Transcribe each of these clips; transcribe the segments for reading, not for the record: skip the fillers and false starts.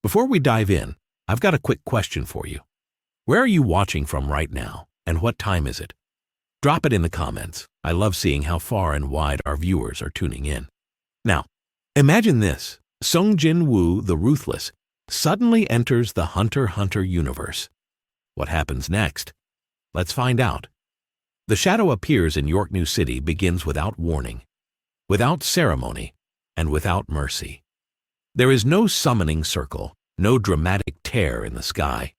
Before we dive in, I've got a quick question for you. Where are you watching from right now, and what time is it? Drop it in the comments. I love seeing how far and wide our viewers are tuning in. Now, imagine this. Sung Jin-Woo, the Ruthless, suddenly enters the Hunter x Hunter universe. What happens next? Let's find out. The Shadow appears in Yorknew City begins without warning, without ceremony, and without mercy. There is no summoning circle, no dramatic tear in the sky.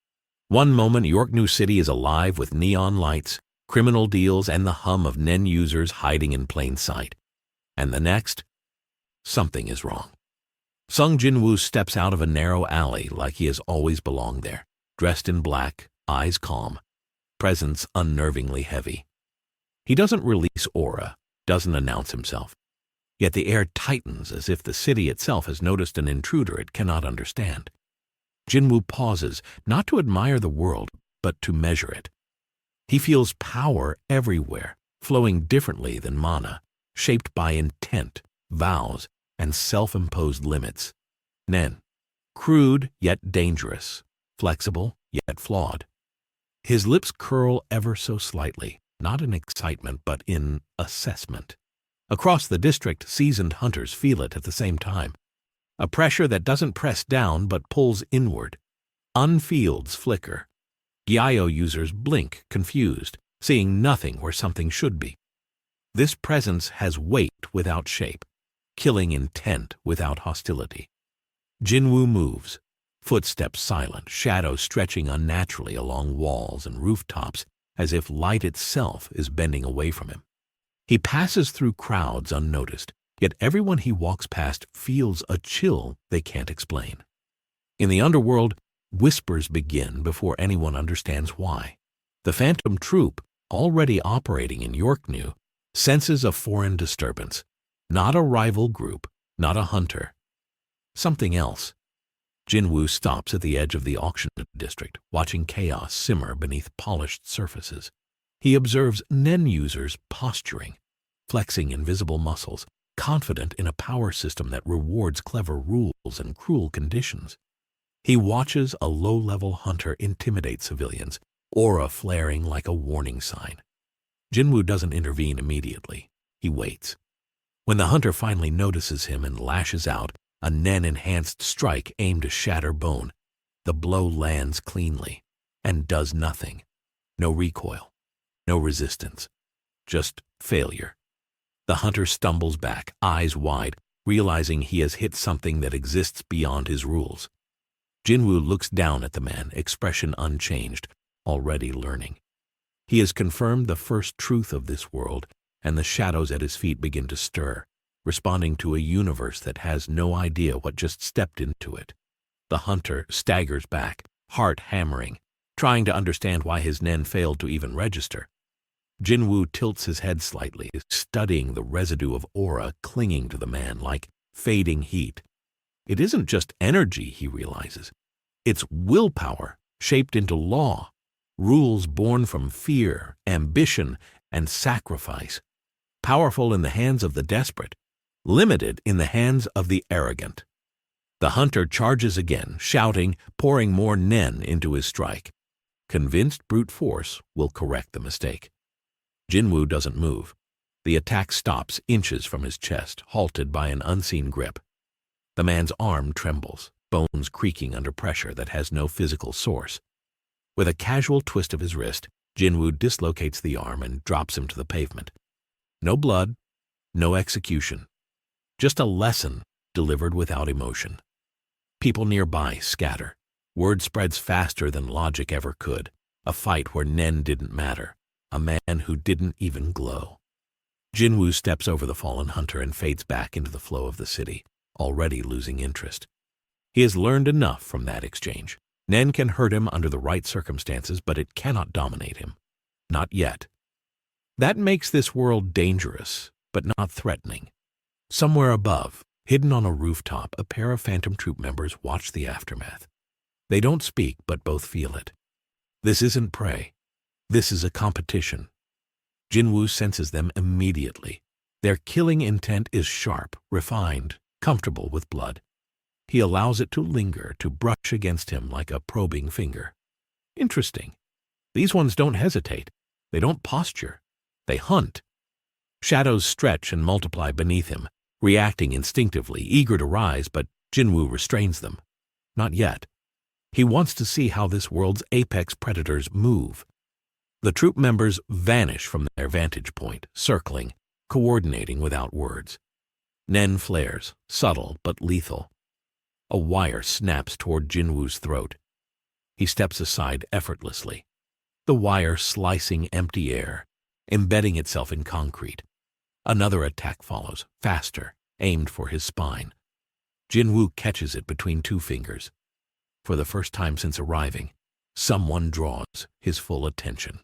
One moment Yorknew City is alive with neon lights, criminal deals, and the hum of Nen users hiding in plain sight. And the next, something is wrong. Sung Jin-Woo steps out of a narrow alley like he has always belonged there, dressed in black, eyes calm, presence unnervingly heavy. He doesn't release aura, doesn't announce himself. Yet the air tightens as if the city itself has noticed an intruder it cannot understand. Jin-Woo pauses, not to admire the world, but to measure it. He feels power everywhere, flowing differently than mana, shaped by intent, vows, and self-imposed limits. Nen, crude yet dangerous, flexible yet flawed. His lips curl ever so slightly, not in excitement but in assessment. Across the district, seasoned hunters feel it at the same time. A pressure that doesn't press down but pulls inward. Unfields flicker. Gyao users blink, confused, seeing nothing where something should be. This presence has weight without shape, killing intent without hostility. Jin-Woo moves, footsteps silent, shadows stretching unnaturally along walls and rooftops as if light itself is bending away from him. He passes through crowds unnoticed, yet everyone he walks past feels a chill they can't explain. In the underworld, whispers begin before anyone understands why. The Phantom Troop, already operating in Yorknew, senses a foreign disturbance. Not a rival group, not a hunter. Something else. Jin-Woo stops at the edge of the auction district, watching chaos simmer beneath polished surfaces. He observes Nen users posturing, flexing invisible muscles, confident in a power system that rewards clever rules and cruel conditions. He watches a low-level hunter intimidate civilians, aura flaring like a warning sign. Jin-Woo doesn't intervene immediately. He waits. When the hunter finally notices him and lashes out, a Nen-enhanced strike aimed to shatter bone, the blow lands cleanly and does nothing. No recoil, no resistance, just failure. The hunter stumbles back, eyes wide, realizing he has hit something that exists beyond his rules. Jin-Woo looks down at the man, expression unchanged, already learning. He has confirmed the first truth of this world, and the shadows at his feet begin to stir, responding to a universe that has no idea what just stepped into it. The hunter staggers back, heart hammering, trying to understand why his Nen failed to even register. Jin-Woo tilts his head slightly, studying the residue of aura clinging to the man like fading heat. It isn't just energy, he realizes. It's willpower shaped into law, rules born from fear, ambition, and sacrifice. Powerful in the hands of the desperate, limited in the hands of the arrogant. The hunter charges again, shouting, pouring more Nen into his strike. Convinced brute force will correct the mistake. Jin-Woo doesn't move. The attack stops inches from his chest, halted by an unseen grip. The man's arm trembles, bones creaking under pressure that has no physical source. With a casual twist of his wrist, Jin-Woo dislocates the arm and drops him to the pavement. No blood, no execution. Just a lesson delivered without emotion. People nearby scatter. Word spreads faster than logic ever could. A fight where Nen didn't matter. A man who didn't even glow. Jin-Woo steps over the fallen hunter and fades back into the flow of the city, already losing interest. He has learned enough from that exchange. Nen can hurt him under the right circumstances, but it cannot dominate him. Not yet. That makes this world dangerous, but not threatening. Somewhere above, hidden on a rooftop, a pair of Phantom Troop members watch the aftermath. They don't speak, but both feel it. This isn't prey. This is a competition. Jin-Woo senses them immediately. Their killing intent is sharp, refined, comfortable with blood. he allows it to linger, to brush against him like a probing finger. Interesting. These ones don't hesitate. They don't posture. They hunt. Shadows stretch and multiply beneath him, reacting instinctively, eager to rise, but Jin-Woo restrains them. Not yet. He wants to see how this world's apex predators move. The troop members vanish from their vantage point, circling, coordinating without words. Nen flares, subtle but lethal. A wire snaps toward Jin-Woo's throat. He steps aside effortlessly, the wire slicing empty air, embedding itself in concrete. Another attack follows, faster, aimed for his spine. Jin-Woo catches it between two fingers. For the first time since arriving, someone draws his full attention.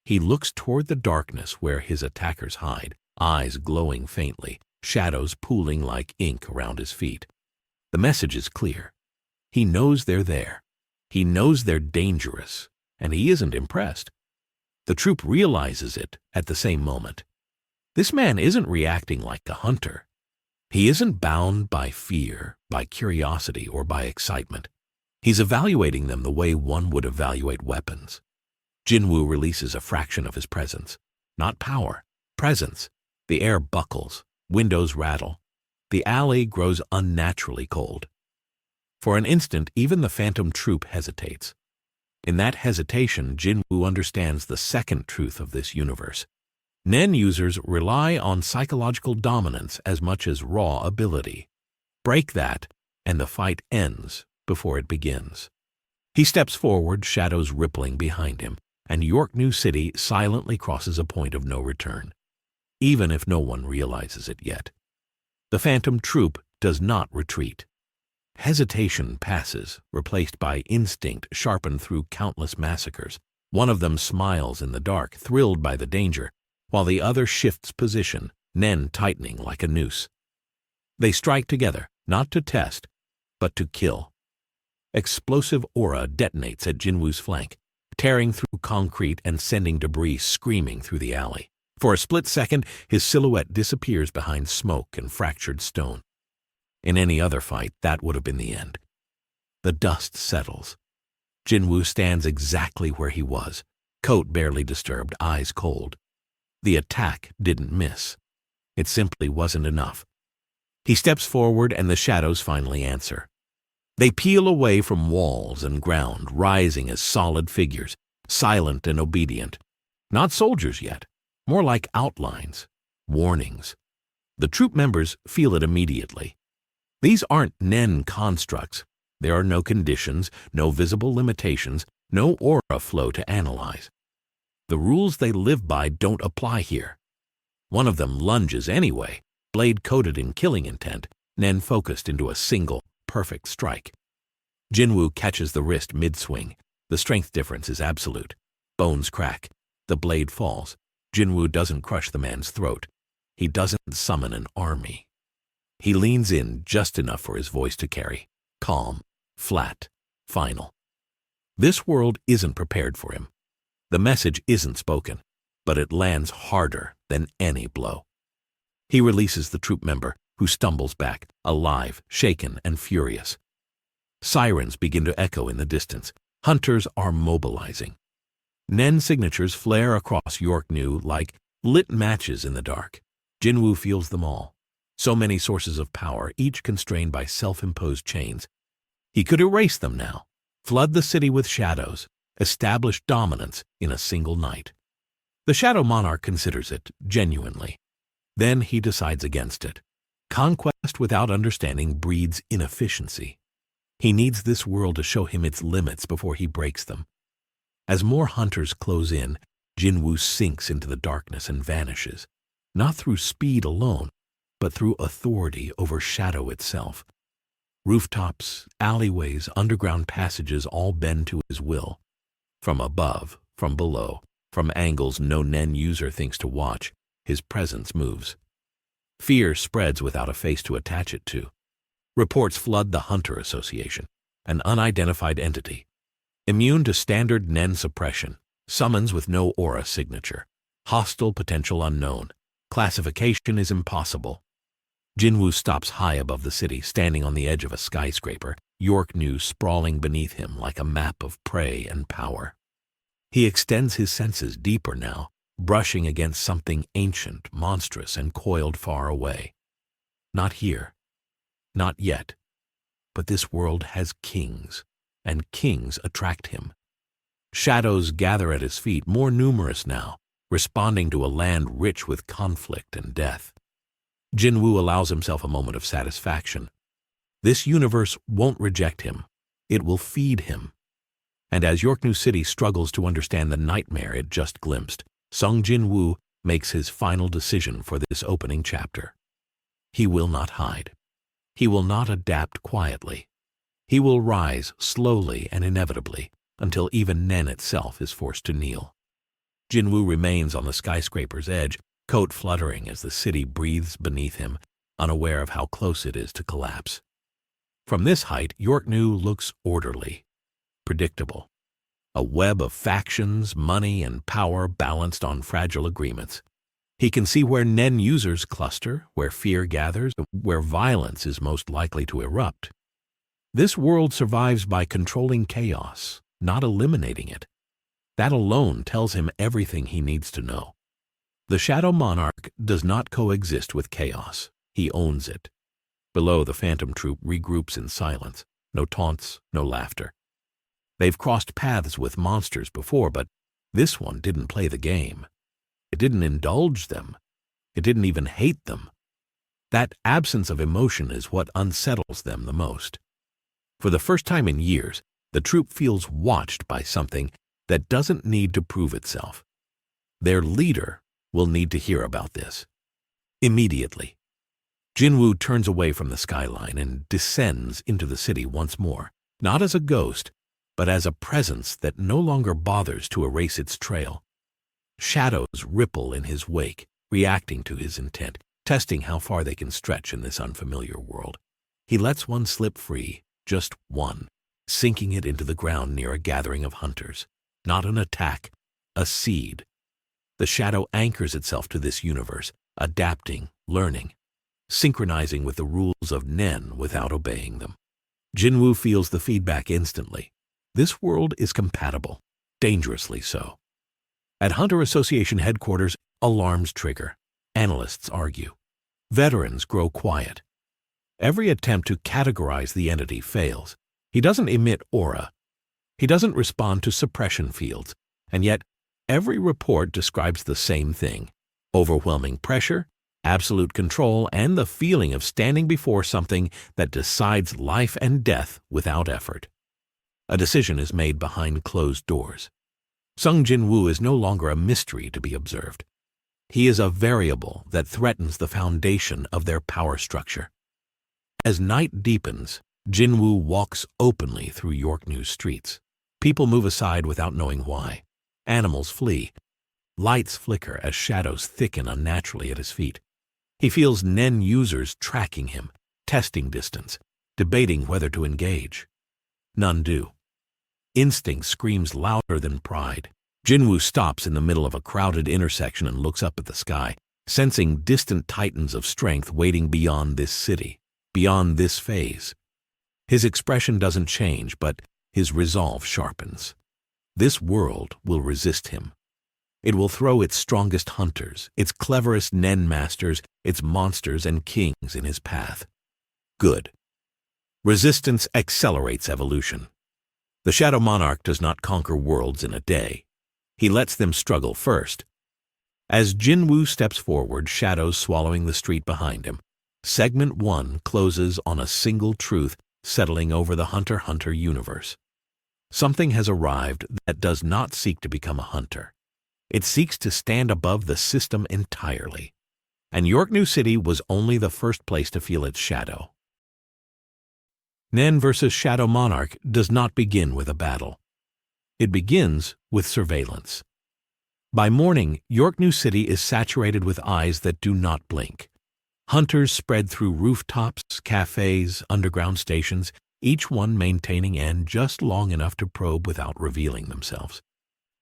He looks toward the darkness where his attackers hide, eyes glowing faintly, shadows pooling like ink around his feet. The message is clear. He knows they're there. He knows they're dangerous, and he isn't impressed. The troop realizes it at the same moment. This man isn't reacting like a hunter. He isn't bound by fear, by curiosity, or by excitement. He's evaluating them the way one would evaluate weapons. Jin-Woo releases a fraction of his presence. Not power, presence. The air buckles, windows rattle. The alley grows unnaturally cold. For an instant, even the phantom troop hesitates. In that hesitation, Jin-Woo understands the second truth of this universe. Nen users rely on psychological dominance as much as raw ability. Break that, and the fight ends before it begins. He steps forward, shadows rippling behind him, and Yorknew City silently crosses a point of no return, even if no one realizes it yet. The phantom troop does not retreat. Hesitation passes, replaced by instinct sharpened through countless massacres. One of them smiles in the dark, thrilled by the danger, while the other shifts position, Nen tightening like a noose. They strike together, not to test, but to kill. Explosive aura detonates at Jin-Woo's flank, tearing through concrete and sending debris screaming through the alley. For a split second, his silhouette disappears behind smoke and fractured stone. In any other fight, that would have been the end. The dust settles. Jin-Woo stands exactly where he was, coat barely disturbed, eyes cold. The attack didn't miss. It simply wasn't enough. He steps forward and the shadows finally answer. They peel away from walls and ground, rising as solid figures, silent and obedient. Not soldiers yet, more like outlines, warnings. The troop members feel it immediately. These aren't Nen constructs. There are no conditions, no visible limitations, no aura flow to analyze. The rules they live by don't apply here. One of them lunges anyway, blade coated in killing intent, Nen focused into a single, perfect strike. Jin-Woo catches the wrist mid-swing. The strength difference is absolute. Bones crack. The blade falls. Jin-Woo doesn't crush the man's throat. He doesn't summon an army. He leans in just enough for his voice to carry. Calm, flat, final. This world isn't prepared for him. The message isn't spoken, but it lands harder than any blow. He releases the troop member, who stumbles back, alive, shaken, and furious. Sirens begin to echo in the distance. Hunters are mobilizing. Nen signatures flare across Yorknew like lit matches in the dark. Jin-Woo feels them all. So many sources of power, each constrained by self-imposed chains. He could erase them now, flood the city with shadows, establish dominance in a single night. The Shadow Monarch considers it, genuinely. Then he decides against it. Conquest without understanding breeds inefficiency. He needs this world to show him its limits before he breaks them. As more hunters close in, Jin-Woo sinks into the darkness and vanishes, not through speed alone, but through authority over shadow itself. Rooftops, alleyways, underground passages all bend to his will. From above, from below, from angles no Nen user thinks to watch, his presence moves. Fear spreads without a face to attach it to. Reports flood the Hunter Association, an unidentified entity. Immune to standard Nen suppression, summons with no aura signature. Hostile potential unknown. Classification is impossible. Jin-Woo stops high above the city, standing on the edge of a skyscraper, Yorknew sprawling beneath him like a map of prey and power. He extends his senses deeper now, brushing against something ancient, monstrous, and coiled far away. Not here. Not yet. But this world has kings, and kings attract him. Shadows gather at his feet, more numerous now, responding to a land rich with conflict and death. Jin-Woo allows himself a moment of satisfaction. This universe won't reject him. It will feed him. And as Yorknew City struggles to understand the nightmare it just glimpsed, Sung Jin-Woo makes his final decision for this opening chapter. He will not hide. He will not adapt quietly. He will rise slowly and inevitably until even Nen itself is forced to kneel. Jin-Woo remains on the skyscraper's edge, coat fluttering as the city breathes beneath him, unaware of how close it is to collapse. From this height, Yorknew looks orderly, predictable. A web of factions, money, and power balanced on fragile agreements. He can see where Nen users cluster, where fear gathers, where violence is most likely to erupt. This world survives by controlling chaos, not eliminating it. That alone tells him everything he needs to know. The Shadow Monarch does not coexist with chaos. He owns it. Below, the Phantom Troop regroups in silence. No taunts, no laughter. They've crossed paths with monsters before, but this one didn't play the game. It didn't indulge them. It didn't even hate them. That absence of emotion is what unsettles them the most. For the first time in years, the troop feels watched by something that doesn't need to prove itself. Their leader will need to hear about this. Immediately. Jin-Woo turns away from the skyline and descends into the city once more, not as a ghost, but as a presence that no longer bothers to erase its trail. Shadows ripple in his wake, reacting to his intent, testing how far they can stretch in this unfamiliar world. He lets one slip free, just one, sinking it into the ground near a gathering of hunters. Not an attack, a seed. The shadow anchors itself to this universe, adapting, learning, synchronizing with the rules of Nen without obeying them. Jin-Woo feels the feedback instantly. This world is compatible, dangerously so. At Hunter Association headquarters, alarms trigger. Analysts argue. Veterans grow quiet. Every attempt to categorize the entity fails. He doesn't emit aura. He doesn't respond to suppression fields. And yet, every report describes the same thing. Overwhelming pressure, absolute control, and the feeling of standing before something that decides life and death without effort. A decision is made behind closed doors. Sung Jin-Woo is no longer a mystery to be observed. He is a variable that threatens the foundation of their power structure. As night deepens, Jin-Woo walks openly through Yorknew's streets. People move aside without knowing why. Animals flee. Lights flicker as shadows thicken unnaturally at his feet. He feels Nen users tracking him, testing distance, debating whether to engage. None do. Instinct screams louder than pride. Jin-Woo stops in the middle of a crowded intersection and looks up at the sky, sensing distant titans of strength waiting beyond this city, beyond this phase. His expression doesn't change, but his resolve sharpens. This world will resist him. It will throw its strongest hunters, its cleverest Nen masters, its monsters and kings in his path. Good. Resistance accelerates evolution. The Shadow Monarch does not conquer worlds in a day. He lets them struggle first. As Jin-Woo steps forward, shadows swallowing the street behind him, Segment 1 closes on a single truth settling over the Hunter-Hunter universe. Something has arrived that does not seek to become a hunter. It seeks to stand above the system entirely. And Yorknew City was only the first place to feel its shadow. Nen versus Shadow Monarch does not begin with a battle. It begins with surveillance. By morning, Yorknew City is saturated with eyes that do not blink. Hunters spread through rooftops, cafes, underground stations, each one maintaining an just long enough to probe without revealing themselves.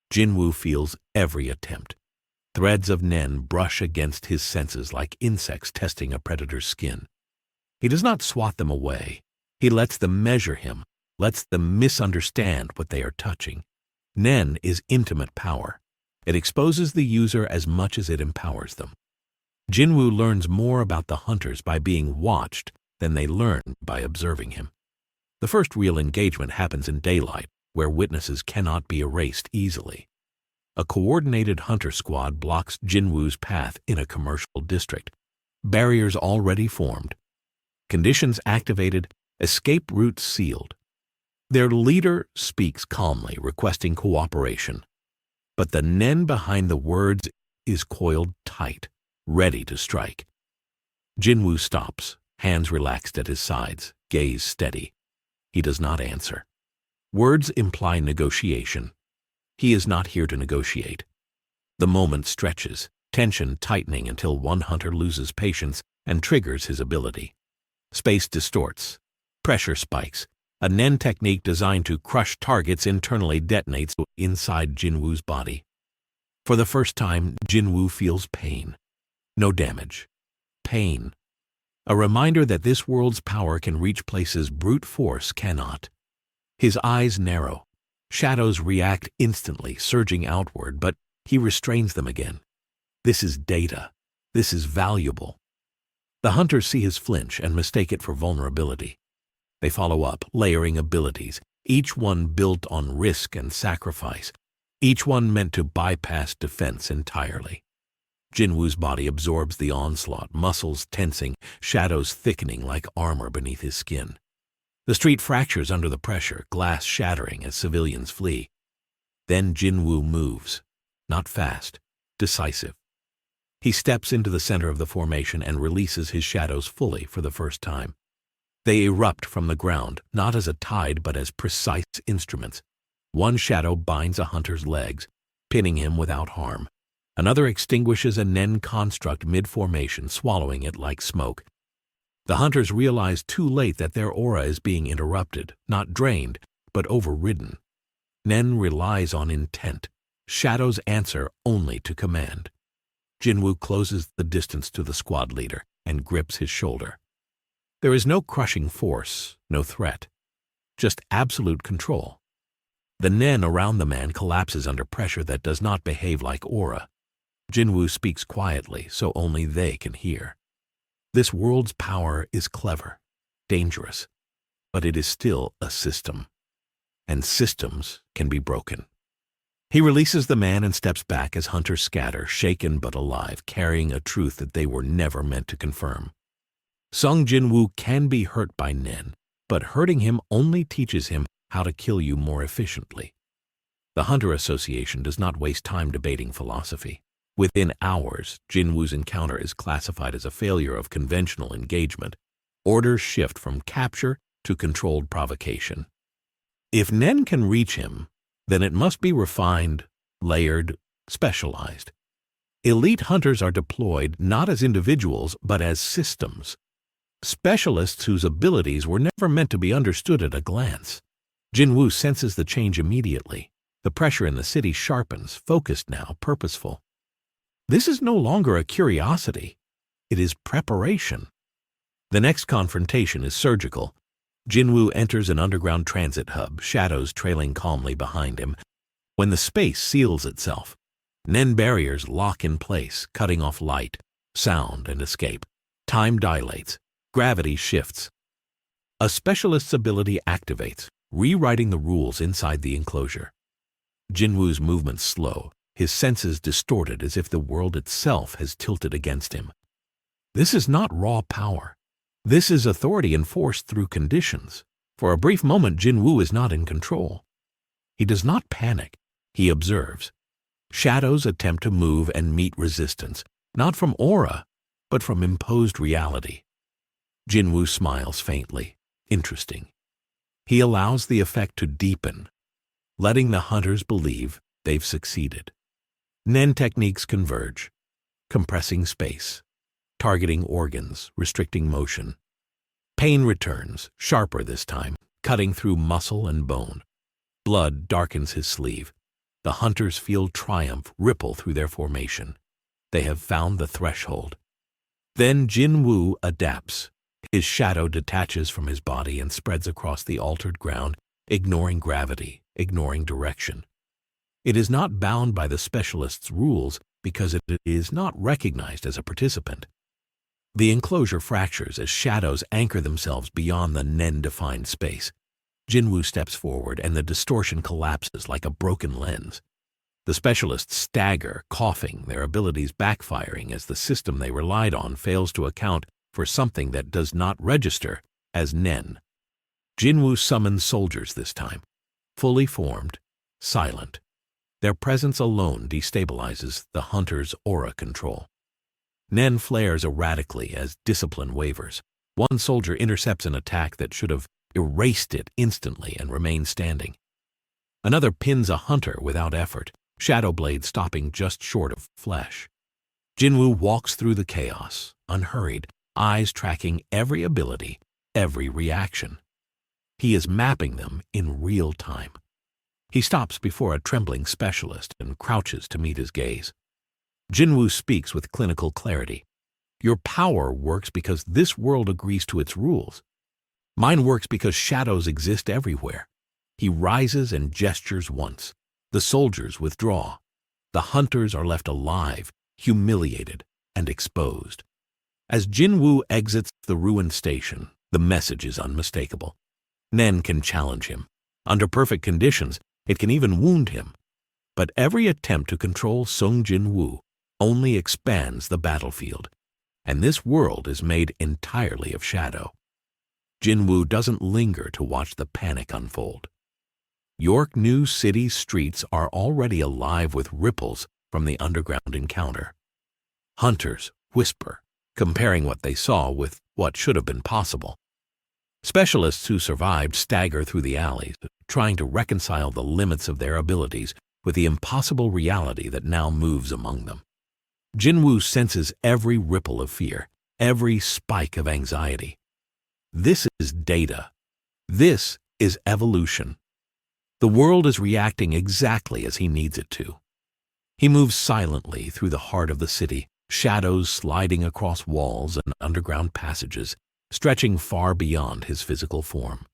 Jin-Woo feels every attempt. Threads of Nen brush against his senses like insects testing a predator's skin. He does not swat them away. He lets them measure him, lets them misunderstand what they are touching. Nen is intimate power. It exposes the user as much as it empowers them. Jin-Woo learns more about the hunters by being watched than they learn by observing him. The first real engagement happens in daylight, where witnesses cannot be erased easily. A coordinated hunter squad blocks Jin-Woo's path in a commercial district. Barriers already formed. Conditions activated, escape routes sealed. Their leader speaks calmly, requesting cooperation. But the Nen behind the words is coiled tight, ready to strike. Jin-Woo stops, hands relaxed at his sides, gaze steady. He does not answer. Words imply negotiation. He is not here to negotiate. The moment stretches, tension tightening until one hunter loses patience and triggers his ability. Space distorts. Pressure spikes. A Nen technique designed to crush targets internally detonates inside Jin-Woo's body. For the first time, Jin-Woo feels pain. No damage. Pain. A reminder that this world's power can reach places brute force cannot. His eyes narrow. Shadows react instantly, surging outward, but he restrains them again. This is data. This is valuable. The hunters see his flinch and mistake it for vulnerability. They follow up, layering abilities, each one built on risk and sacrifice, each one meant to bypass defense entirely. Jin-Woo's body absorbs the onslaught, muscles tensing, shadows thickening like armor beneath his skin. The street fractures under the pressure, glass shattering as civilians flee. Then Jin-Woo moves, not fast, decisive. He steps into the center of the formation and releases his shadows fully for the first time. They erupt from the ground, not as a tide but as precise instruments. One shadow binds a hunter's legs, pinning him without harm. Another extinguishes a Nen construct mid-formation, swallowing it like smoke. The hunters realize too late that their aura is being interrupted, not drained, but overridden. Nen relies on intent. Shadows answer only to command. Jin-Woo closes the distance to the squad leader and grips his shoulder. There is no crushing force, no threat, just absolute control. The Nen around the man collapses under pressure that does not behave like aura. Jin-Woo speaks quietly, so only they can hear. This world's power is clever, dangerous, but it is still a system, and systems can be broken. He releases the man and steps back as hunters scatter, shaken but alive, carrying a truth that they were never meant to confirm. Sung Jin-Woo can be hurt by Nen, but hurting him only teaches him how to kill you more efficiently. The Hunter Association does not waste time debating philosophy. Within hours, Jin-Woo's encounter is classified as a failure of conventional engagement. Orders shift from capture to controlled provocation. If Nen can reach him, then it must be refined, layered, specialized. Elite hunters are deployed not as individuals but as systems. Specialists whose abilities were never meant to be understood at a glance. Jin-Woo senses the change immediately. The pressure in the city sharpens, focused now, purposeful. This is no longer a curiosity. It is preparation. The next confrontation is surgical. Jin-Woo enters an underground transit hub, shadows trailing calmly behind him. When the space seals itself, Nen barriers lock in place, cutting off light, sound, and escape. Time dilates. Gravity shifts. A specialist's ability activates, rewriting the rules inside the enclosure. Jin-Woo's movements slow, his senses distorted as if the world itself has tilted against him. This is not raw power. This is authority enforced through conditions. For a brief moment, Jin-Woo is not in control. He does not panic. He observes. Shadows attempt to move and meet resistance, not from aura, but from imposed reality. Jin-Woo smiles faintly. Interesting. He allows the effect to deepen, letting the hunters believe they've succeeded. Nen techniques converge, compressing space, targeting organs, restricting motion. Pain returns, sharper this time, cutting through muscle and bone. Blood darkens his sleeve. The hunters feel triumph ripple through their formation. They have found the threshold. Then Jin-Woo adapts. His shadow detaches from his body and spreads across the altered ground, ignoring gravity, ignoring direction. It is not bound by the specialist's rules because it is not recognized as a participant. The enclosure fractures as shadows anchor themselves beyond the Nen-defined space. Jin-Woo steps forward and the distortion collapses like a broken lens. The specialists stagger, coughing, their abilities backfiring as the system they relied on fails to account for something that does not register as Nen. Jin-Woo summons soldiers this time, fully formed, silent. Their presence alone destabilizes the hunter's aura control. Nen flares erratically as discipline wavers. One soldier intercepts an attack that should have erased it instantly and remains standing. Another pins a hunter without effort, shadow blade stopping just short of flesh. Jin-Woo walks through the chaos, unhurried, eyes tracking every ability, every reaction. He is mapping them in real time. He stops before a trembling specialist and crouches to meet his gaze. Jin-Woo speaks with clinical clarity. Your power works because this world agrees to its rules. Mine works because shadows exist everywhere. He rises and gestures once. The soldiers withdraw. The hunters are left alive, humiliated, and exposed. As Jin-Woo exits the ruined station, the message is unmistakable. Nen can challenge him. Under perfect conditions, it can even wound him. But every attempt to control Sung Jin-Woo only expands the battlefield, and this world is made entirely of shadow. Jin-Woo doesn't linger to watch the panic unfold. Yorknew City's streets are already alive with ripples from the underground encounter. Hunters whisper, comparing what they saw with what should have been possible. Specialists who survived stagger through the alleys, trying to reconcile the limits of their abilities with the impossible reality that now moves among them. Jin-Woo senses every ripple of fear, every spike of anxiety. This is data. This is evolution. The world is reacting exactly as he needs it to. He moves silently through the heart of the city, shadows sliding across walls and underground passages, stretching far beyond his physical form.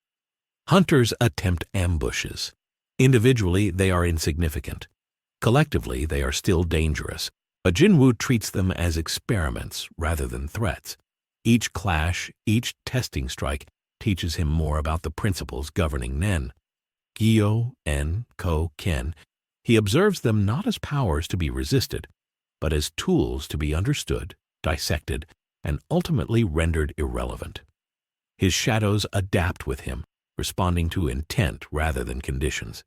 Hunters attempt ambushes. Individually, they are insignificant. Collectively, they are still dangerous, but Jin-Woo treats them as experiments rather than threats. Each clash, each testing strike, teaches him more about the principles governing Nen. Gyo, En, Ko, Ken. He observes them not as powers to be resisted, but as tools to be understood, dissected, and ultimately rendered irrelevant. His shadows adapt with him, responding to intent rather than conditions.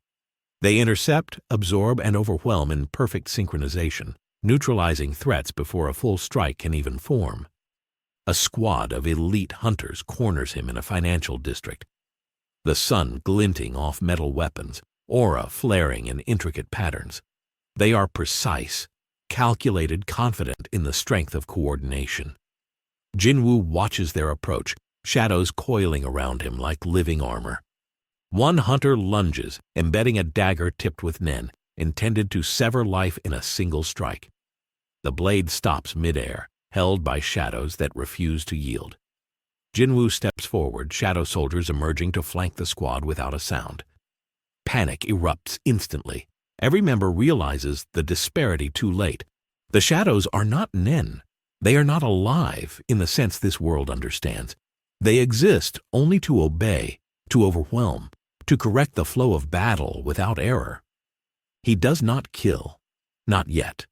They intercept, absorb, and overwhelm in perfect synchronization, neutralizing threats before a full strike can even form. A squad of elite hunters corners him in a financial district, the sun glinting off metal weapons, aura flaring in intricate patterns. They are precise, calculated, confident in the strength of coordination. Jin-Woo watches their approach, shadows coiling around him like living armor. One hunter lunges, embedding a dagger tipped with Nen, intended to sever life in a single strike. The blade stops midair, held by shadows that refuse to yield. Jin-Woo steps forward, shadow soldiers emerging to flank the squad without a sound. Panic erupts instantly. Every member realizes the disparity too late. The shadows are not Nen. They are not alive in the sense this world understands. They exist only to obey, to overwhelm, to correct the flow of battle without error. He does not kill, not yet.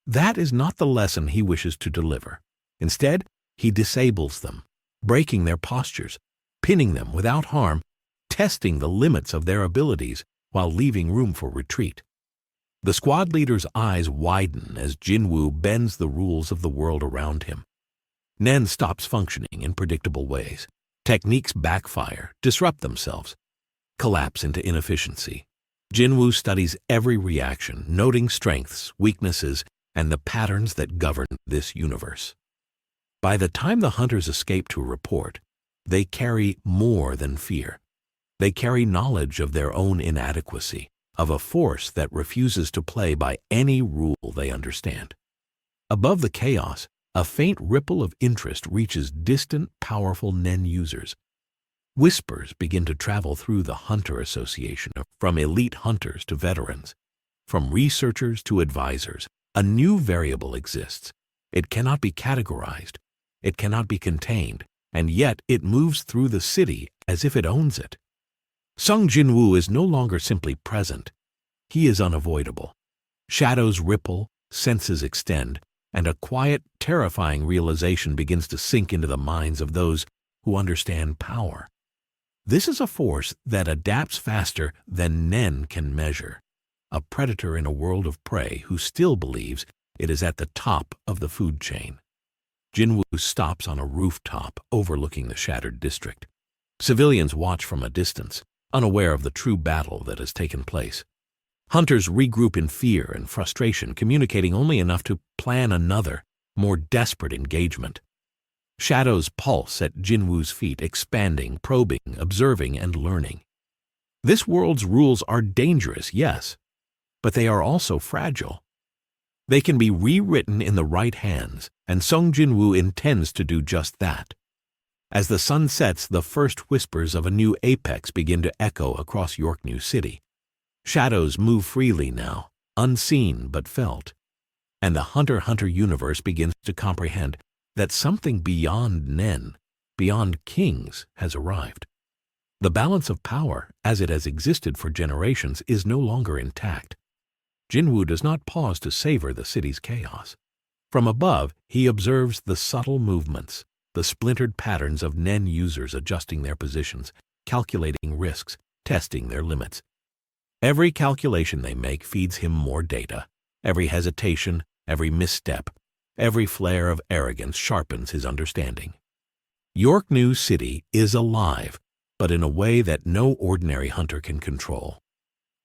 That is not the lesson he wishes to deliver. Instead, he disables them, breaking their postures, pinning them without harm, testing the limits of their abilities while leaving room for retreat. The squad leader's eyes widen as Jin-Woo bends the rules of the world around him. Nen stops functioning in predictable ways. Techniques backfire, disrupt themselves, collapse into inefficiency. Jin-Woo studies every reaction, noting strengths, weaknesses, and the patterns that govern this universe. By the time the hunters escape to report, they carry more than fear. They carry knowledge of their own inadequacy, of a force that refuses to play by any rule they understand. Above the chaos, a faint ripple of interest reaches distant, powerful Nen users. Whispers begin to travel through the Hunter Association, from elite hunters to veterans, from researchers to advisors. A new variable exists. It cannot be categorized, it cannot be contained, and yet it moves through the city as if it owns it. Sung Jin-Woo is no longer simply present. He is unavoidable. Shadows ripple, senses extend, and a quiet, terrifying realization begins to sink into the minds of those who understand power. This is a force that adapts faster than Nen can measure, a predator in a world of prey who still believes it is at the top of the food chain. Jin-Woo stops on a rooftop overlooking the shattered district. Civilians watch from a distance, unaware of the true battle that has taken place. Hunters regroup in fear and frustration, communicating only enough to plan another, more desperate engagement. Shadows pulse at Jin-Woo's feet, expanding, probing, observing, and learning. This world's rules are dangerous, yes, but they are also fragile. They can be rewritten in the right hands, and Sung Jin-Woo intends to do just that. As the sun sets, the first whispers of a new apex begin to echo across Yorknew City. Shadows move freely now, unseen but felt, and the Hunter-Hunter universe begins to comprehend that something beyond Nen, beyond kings, has arrived. The balance of power, as it has existed for generations, is no longer intact. Jin-Woo does not pause to savor the city's chaos. From above, he observes the subtle movements, the splintered patterns of Nen users adjusting their positions, calculating risks, testing their limits. Every calculation they make feeds him more data. Every hesitation, every misstep, every flare of arrogance sharpens his understanding. Yorknew City is alive, but in a way that no ordinary hunter can control.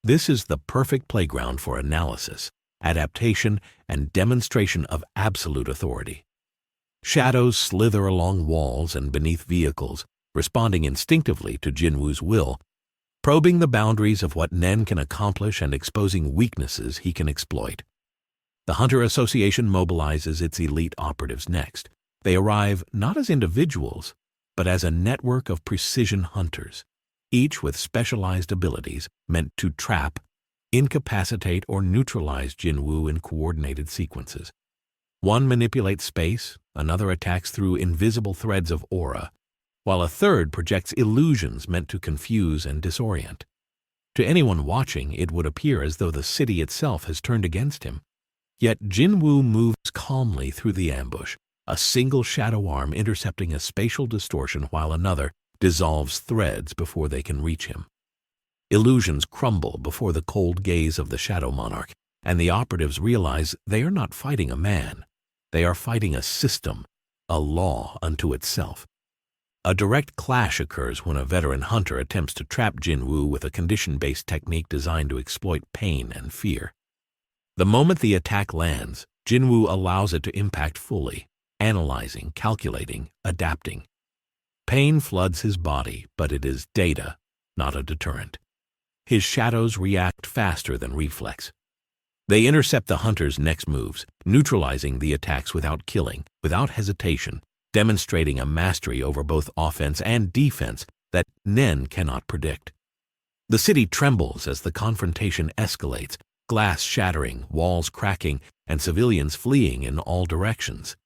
This is the perfect playground for analysis, adaptation, and demonstration of absolute authority. Shadows slither along walls and beneath vehicles, responding instinctively to Jin-Woo's will, probing the boundaries of what Nen can accomplish and exposing weaknesses he can exploit. The Hunter Association mobilizes its elite operatives next. They arrive not as individuals, but as a network of precision hunters, each with specialized abilities meant to trap, incapacitate, or neutralize Jin-Woo in coordinated sequences. One manipulates space, another attacks through invisible threads of aura, while a third projects illusions meant to confuse and disorient. To anyone watching, it would appear as though the city itself has turned against him. Yet Jin-Woo moves calmly through the ambush, a single shadow arm intercepting a spatial distortion while another dissolves threads before they can reach him. Illusions crumble before the cold gaze of the Shadow Monarch, and the operatives realize they are not fighting a man. They are fighting a system, a law unto itself. A direct clash occurs when a veteran hunter attempts to trap Jin-Woo with a condition-based technique designed to exploit pain and fear. The moment the attack lands, Jin-Woo allows it to impact fully, analyzing, calculating, adapting. Pain floods his body, but it is data, not a deterrent. His shadows react faster than reflex. They intercept the hunter's next moves, neutralizing the attacks without killing, without hesitation, demonstrating a mastery over both offense and defense that Nen cannot predict. The city trembles as the confrontation escalates, glass shattering, walls cracking, and civilians fleeing in all directions.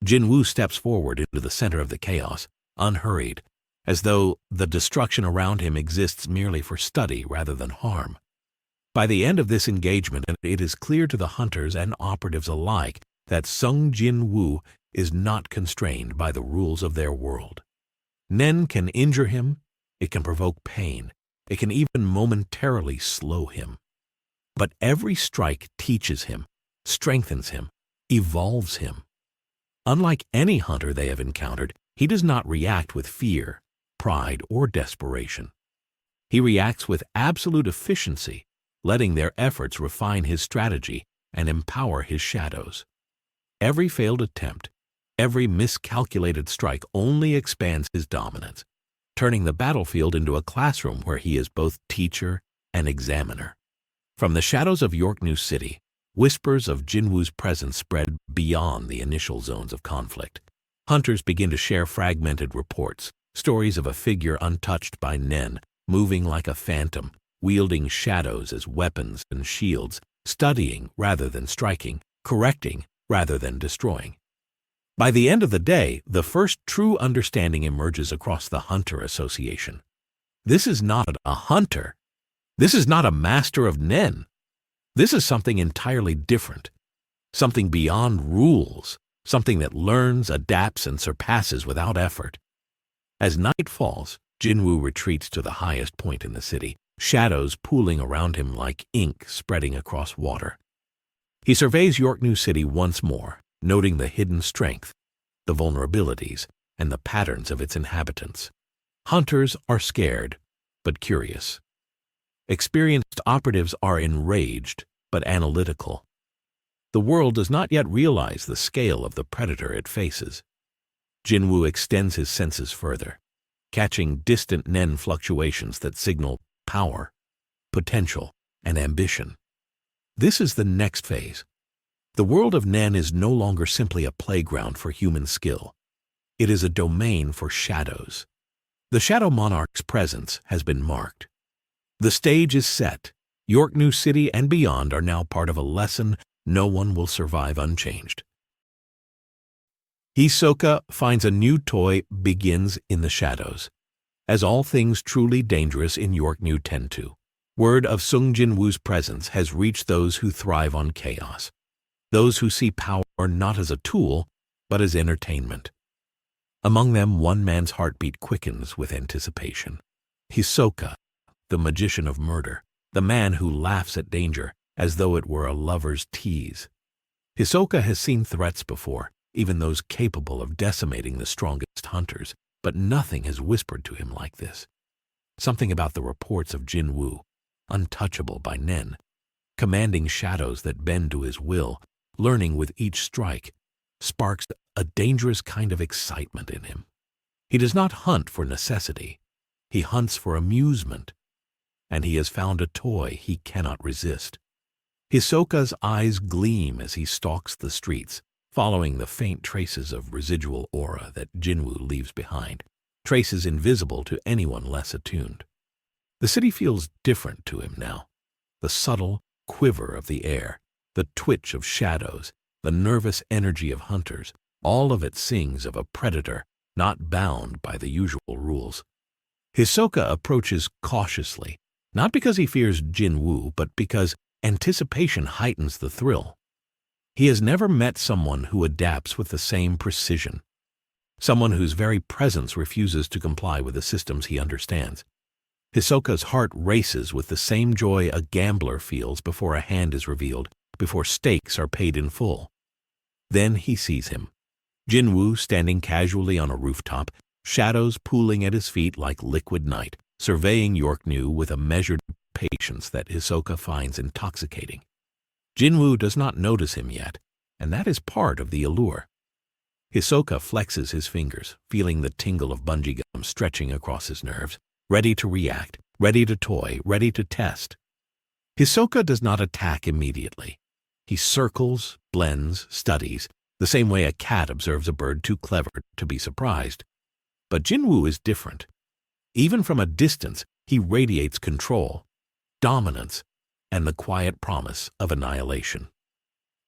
Jin-Woo steps forward into the center of the chaos, unhurried, as though the destruction around him exists merely for study rather than harm. By the end of this engagement, it is clear to the hunters and operatives alike that Sung Jin-Woo is not constrained by the rules of their world. Nen can injure him, it can provoke pain, it can even momentarily slow him. But every strike teaches him, strengthens him, evolves him. Unlike any hunter they have encountered, he does not react with fear, pride, or desperation. He reacts with absolute efficiency, letting their efforts refine his strategy and empower his shadows. Every failed attempt, every miscalculated strike only expands his dominance, turning the battlefield into a classroom where he is both teacher and examiner. From the shadows of Yorknew City, whispers of Jin-Woo's presence spread beyond the initial zones of conflict. Hunters begin to share fragmented reports, stories of a figure untouched by Nen, moving like a phantom, wielding shadows as weapons and shields, studying rather than striking, correcting rather than destroying. By the end of the day, the first true understanding emerges across the Hunter Association. This is not a hunter. This is not a master of Nen. This is something entirely different, something beyond rules, something that learns, adapts, and surpasses without effort. As night falls, Jin-Woo retreats to the highest point in the city, shadows pooling around him like ink spreading across water. He surveys Yorknew City once more, noting the hidden strength, the vulnerabilities, and the patterns of its inhabitants. Hunters are scared, but curious. Experienced operatives are enraged, but analytical. The world does not yet realize the scale of the predator it faces. Jin-Woo extends his senses further, catching distant Nen fluctuations that signal power, potential, and ambition. This is the next phase. The world of Nen is no longer simply a playground for human skill. It is a domain for shadows. The Shadow Monarch's presence has been marked. The stage is set. Yorknew City and beyond are now part of a lesson no one will survive unchanged. Hisoka Finds a New Toy begins in the shadows, as all things truly dangerous in Yorknew tend to. Word of Sung Jin-Woo's presence has reached those who thrive on chaos, those who see power not as a tool, but as entertainment. Among them, one man's heartbeat quickens with anticipation. Hisoka, the magician of murder, the man who laughs at danger as though it were a lover's tease. Hisoka has seen threats before, even those capable of decimating the strongest hunters, but nothing has whispered to him like this. Something about the reports of Jin-Woo, untouchable by Nen, commanding shadows that bend to his will, learning with each strike, sparks a dangerous kind of excitement in him. He does not hunt for necessity. He hunts for amusement, and he has found a toy he cannot resist. Hisoka's eyes gleam as he stalks the streets, following the faint traces of residual aura that Jin-Woo leaves behind, traces invisible to anyone less attuned. The city feels different to him now. The subtle quiver of the air, the twitch of shadows, the nervous energy of hunters, all of it sings of a predator not bound by the usual rules. Hisoka approaches cautiously, not because he fears Jin-Woo, but because anticipation heightens the thrill. He has never met someone who adapts with the same precision, someone whose very presence refuses to comply with the systems he understands. Hisoka's heart races with the same joy a gambler feels before a hand is revealed, before stakes are paid in full. Then he sees him. Jin-Woo standing casually on a rooftop, shadows pooling at his feet like liquid night, surveying Yorknew with a measured patience that Hisoka finds intoxicating. Jin-Woo does not notice him yet, and that is part of the allure. Hisoka flexes his fingers, feeling the tingle of bungee gum stretching across his nerves, ready to react, ready to toy, ready to test. Hisoka does not attack immediately. He circles, blends, studies, the same way a cat observes a bird too clever to be surprised. But Jin-Woo is different. Even from a distance, he radiates control, dominance, and the quiet promise of annihilation.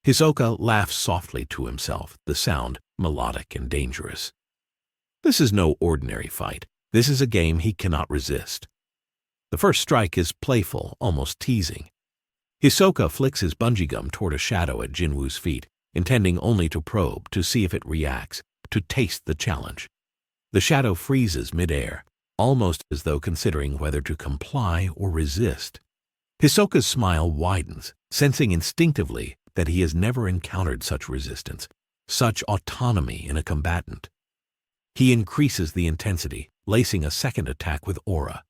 Hisoka laughs softly to himself, the sound melodic and dangerous. This is no ordinary fight. This is a game he cannot resist. The first strike is playful, almost teasing. Hisoka flicks his bungee gum toward a shadow at Jin-Woo's feet, intending only to probe, to see if it reacts, to taste the challenge. The shadow freezes midair, almost as though considering whether to comply or resist. Hisoka's smile widens, sensing instinctively that he has never encountered such resistance, such autonomy in a combatant. He increases the intensity, lacing a second attack with aura,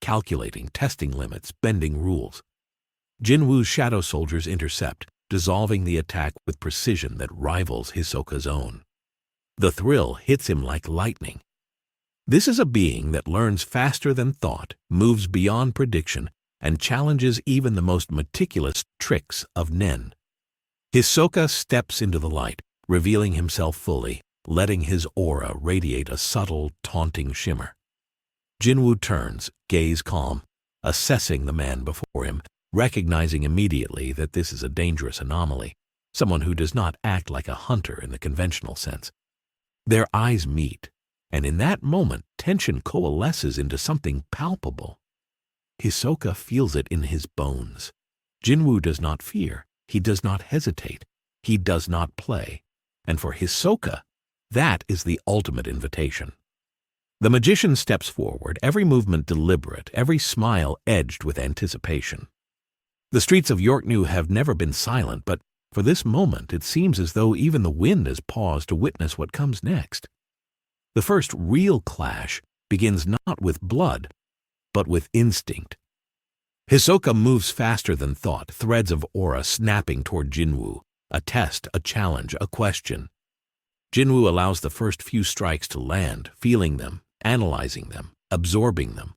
calculating, testing limits, bending rules. Jin-Woo's shadow soldiers intercept, dissolving the attack with precision that rivals Hisoka's own. The thrill hits him like lightning. This is a being that learns faster than thought, moves beyond prediction, and challenges even the most meticulous tricks of Nen. Hisoka steps into the light, revealing himself fully, letting his aura radiate a subtle, taunting shimmer. Jin-Woo turns, gaze calm, assessing the man before him, recognizing immediately that this is a dangerous anomaly, someone who does not act like a hunter in the conventional sense. Their eyes meet, and in that moment tension coalesces into something palpable. Hisoka feels it in his bones. Jin-Woo does not fear, he does not hesitate, he does not play, and for Hisoka, that is the ultimate invitation. The magician steps forward, every movement deliberate, every smile edged with anticipation. The streets of Yorknew have never been silent, but for this moment it seems as though even the wind has paused to witness what comes next. The first real clash begins not with blood, but with instinct. Hisoka moves faster than thought, threads of aura snapping toward Jin-Woo, a test, a challenge, a question. Jin-Woo allows the first few strikes to land, feeling them, analyzing them, absorbing them.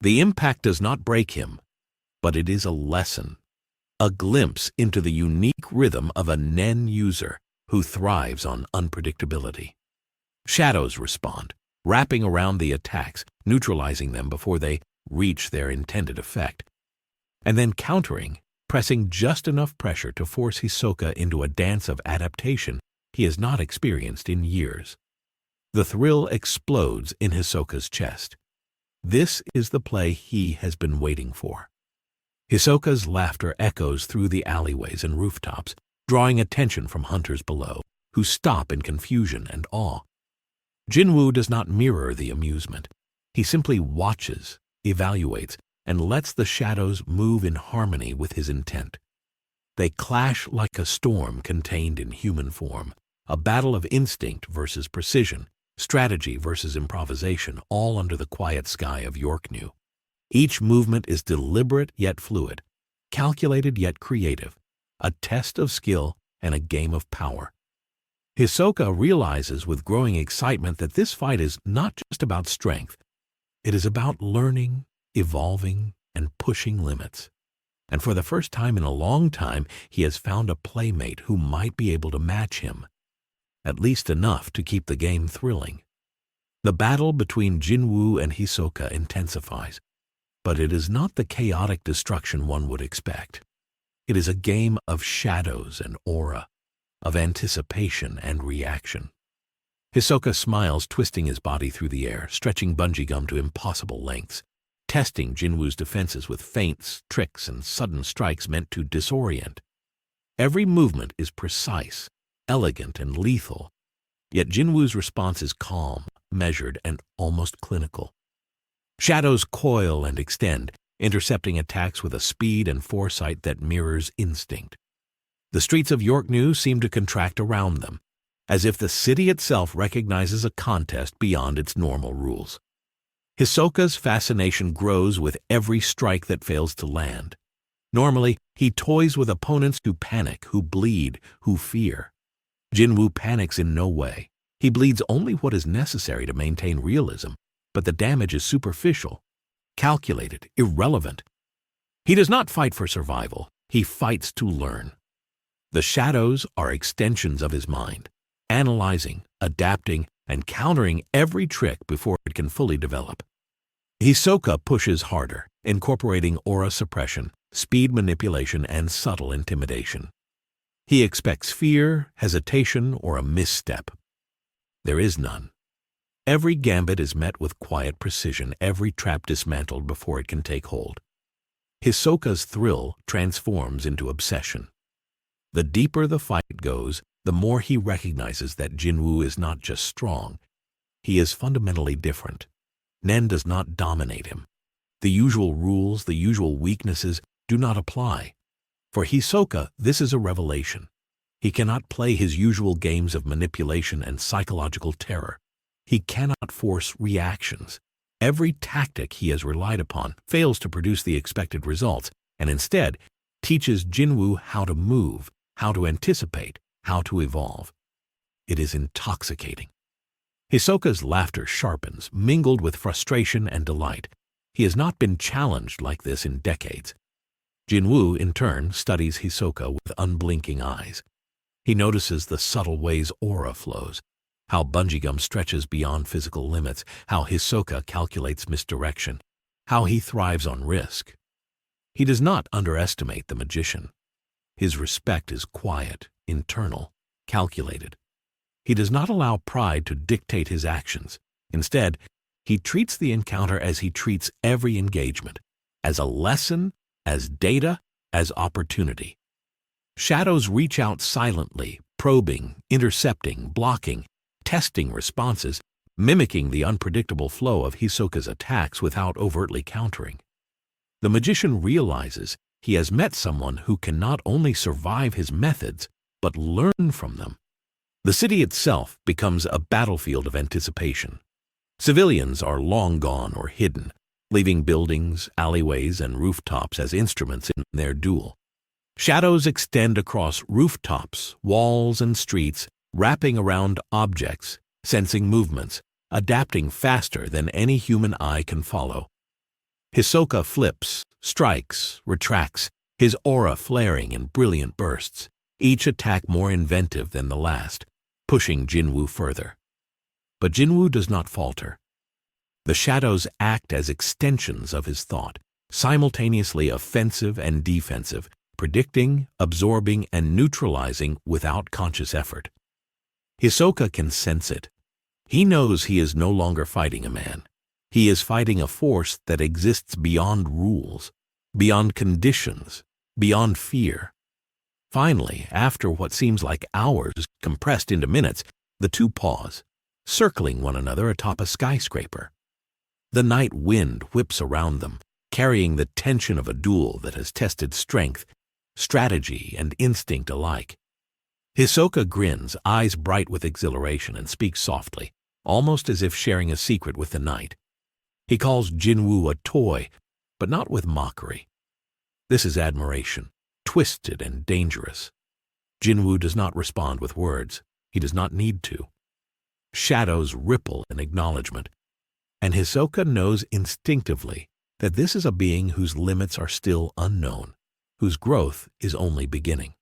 The impact does not break him, but it is a lesson, a glimpse into the unique rhythm of a Nen user who thrives on unpredictability. Shadows respond, wrapping around the attacks, neutralizing them before they reach their intended effect, and then countering, pressing just enough pressure to force Hisoka into a dance of adaptation he has not experienced in years. The thrill explodes in Hisoka's chest. This is the play he has been waiting for. Hisoka's laughter echoes through the alleyways and rooftops, drawing attention from hunters below, who stop in confusion and awe. Jin-Woo does not mirror the amusement. He simply watches, evaluates, and lets the shadows move in harmony with his intent. They clash like a storm contained in human form, a battle of instinct versus precision, strategy versus improvisation, all under the quiet sky of Yorknew. Each movement is deliberate yet fluid, calculated yet creative, a test of skill and a game of power. Hisoka realizes with growing excitement that this fight is not just about strength. It is about learning, evolving, and pushing limits. And for the first time in a long time, he has found a playmate who might be able to match him, at least enough to keep the game thrilling. The battle between Jin-Woo and Hisoka intensifies, but it is not the chaotic destruction one would expect. It is a game of shadows and aura, of anticipation and reaction. Hisoka smiles, twisting his body through the air, stretching bungee gum to impossible lengths, testing Jin-Woo's defenses with feints, tricks, and sudden strikes meant to disorient. Every movement is precise, elegant, and lethal, yet Jin-Woo's response is calm, measured, and almost clinical. Shadows coil and extend, intercepting attacks with a speed and foresight that mirrors instinct. The streets of Yorknew seem to contract around them, as if the city itself recognizes a contest beyond its normal rules. Hisoka's fascination grows with every strike that fails to land. Normally, he toys with opponents who panic, who bleed, who fear. Jin-Woo panics in no way. He bleeds only what is necessary to maintain realism, but the damage is superficial, calculated, irrelevant. He does not fight for survival. He fights to learn. The shadows are extensions of his mind, analyzing, adapting, and countering every trick before it can fully develop. Hisoka pushes harder, incorporating aura suppression, speed manipulation, and subtle intimidation. He expects fear, hesitation, or a misstep. There is none. Every gambit is met with quiet precision, every trap dismantled before it can take hold. Hisoka's thrill transforms into obsession. The deeper the fight goes, the more he recognizes that Jin-Woo is not just strong. He is fundamentally different. Nen does not dominate him. The usual rules, the usual weaknesses do not apply. For Hisoka, this is a revelation. He cannot play his usual games of manipulation and psychological terror. He cannot force reactions. Every tactic he has relied upon fails to produce the expected results, and instead teaches Jin-Woo how to move, how to anticipate, how to evolve. It is intoxicating. Hisoka's laughter sharpens, mingled with frustration and delight. He has not been challenged like this in decades. Jin-Woo, in turn, studies Hisoka with unblinking eyes. He notices the subtle ways aura flows, how bungee gum stretches beyond physical limits, how Hisoka calculates misdirection, how he thrives on risk. He does not underestimate the magician. His respect is quiet, internal, calculated. He does not allow pride to dictate his actions. Instead, he treats the encounter as he treats every engagement, as a lesson, as data, as opportunity. Shadows reach out silently, probing, intercepting, blocking, testing responses, mimicking the unpredictable flow of Hisoka's attacks without overtly countering. The magician realizes he has met someone who can not only survive his methods, but learn from them. The city itself becomes a battlefield of anticipation. Civilians are long gone or hidden, leaving buildings, alleyways, and rooftops as instruments in their duel. Shadows extend across rooftops, walls, and streets, wrapping around objects, sensing movements, adapting faster than any human eye can follow. Hisoka flips, strikes, retracts, his aura flaring in brilliant bursts, each attack more inventive than the last, pushing Jin-Woo further. But Jin-Woo does not falter. The shadows act as extensions of his thought, simultaneously offensive and defensive, predicting, absorbing, and neutralizing without conscious effort. Hisoka can sense it. He knows he is no longer fighting a man. He is fighting a force that exists beyond rules, beyond conditions, beyond fear. Finally, after what seems like hours compressed into minutes, the two pause, circling one another atop a skyscraper. The night wind whips around them, carrying the tension of a duel that has tested strength, strategy, and instinct alike. Hisoka grins, eyes bright with exhilaration, and speaks softly, almost as if sharing a secret with the night. He calls Jin-Woo a toy, but not with mockery. This is admiration, twisted and dangerous. Jin-Woo does not respond with words. He does not need to. Shadows ripple in acknowledgement, and Hisoka knows instinctively that this is a being whose limits are still unknown, whose growth is only beginning.